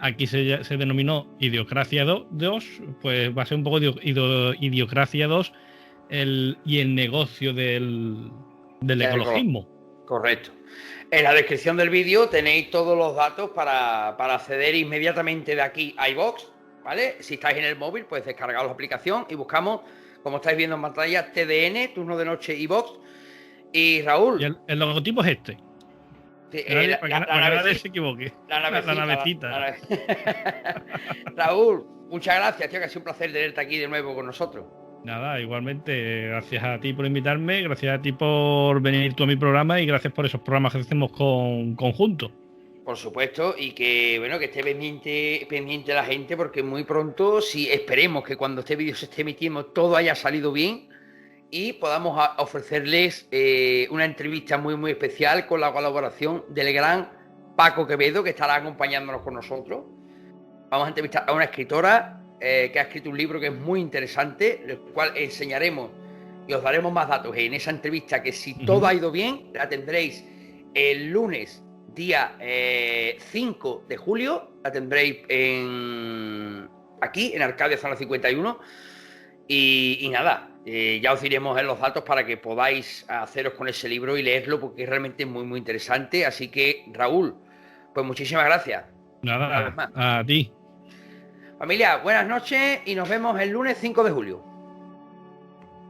aquí se denominó Idiocracia 2, pues va a ser un poco Idiocracia 2 y el negocio del ecologismo. Correcto. En la descripción del vídeo tenéis todos los datos para acceder inmediatamente de aquí a iVoox, ¿vale? Si estáis en el móvil, pues descargaos la aplicación y buscamos, como estáis viendo en pantalla, TDN, Turno de Noche iVoox. Y Raúl. Y el logotipo es este. Para que nadie se equivoque. La navecita. Raúl, muchas gracias, tío, que ha sido un placer tenerte aquí de nuevo con nosotros. Nada, igualmente, gracias a ti por invitarme, gracias a ti por venir tú a mi programa y gracias por esos programas que hacemos conjunto. Por supuesto, y que bueno, que esté pendiente la gente, porque muy pronto, si esperemos que cuando este vídeo se esté emitiendo todo haya salido bien y podamos ofrecerles una entrevista muy muy especial con la colaboración del gran Paco Quevedo, que estará acompañándonos con nosotros. Vamos a entrevistar a una escritora que ha escrito un libro que es muy interesante, el cual enseñaremos y os daremos más datos en esa entrevista, que si todo ha ido bien, la tendréis el lunes, día 5 de julio, la tendréis aquí, en Arcadia Zona 51. Y nada, ya os diremos en los datos para que podáis haceros con ese libro y leerlo, porque es realmente muy, muy interesante. Así que, Raúl, pues muchísimas gracias. Nada, a ti. Familia, buenas noches y nos vemos el lunes 5 de julio.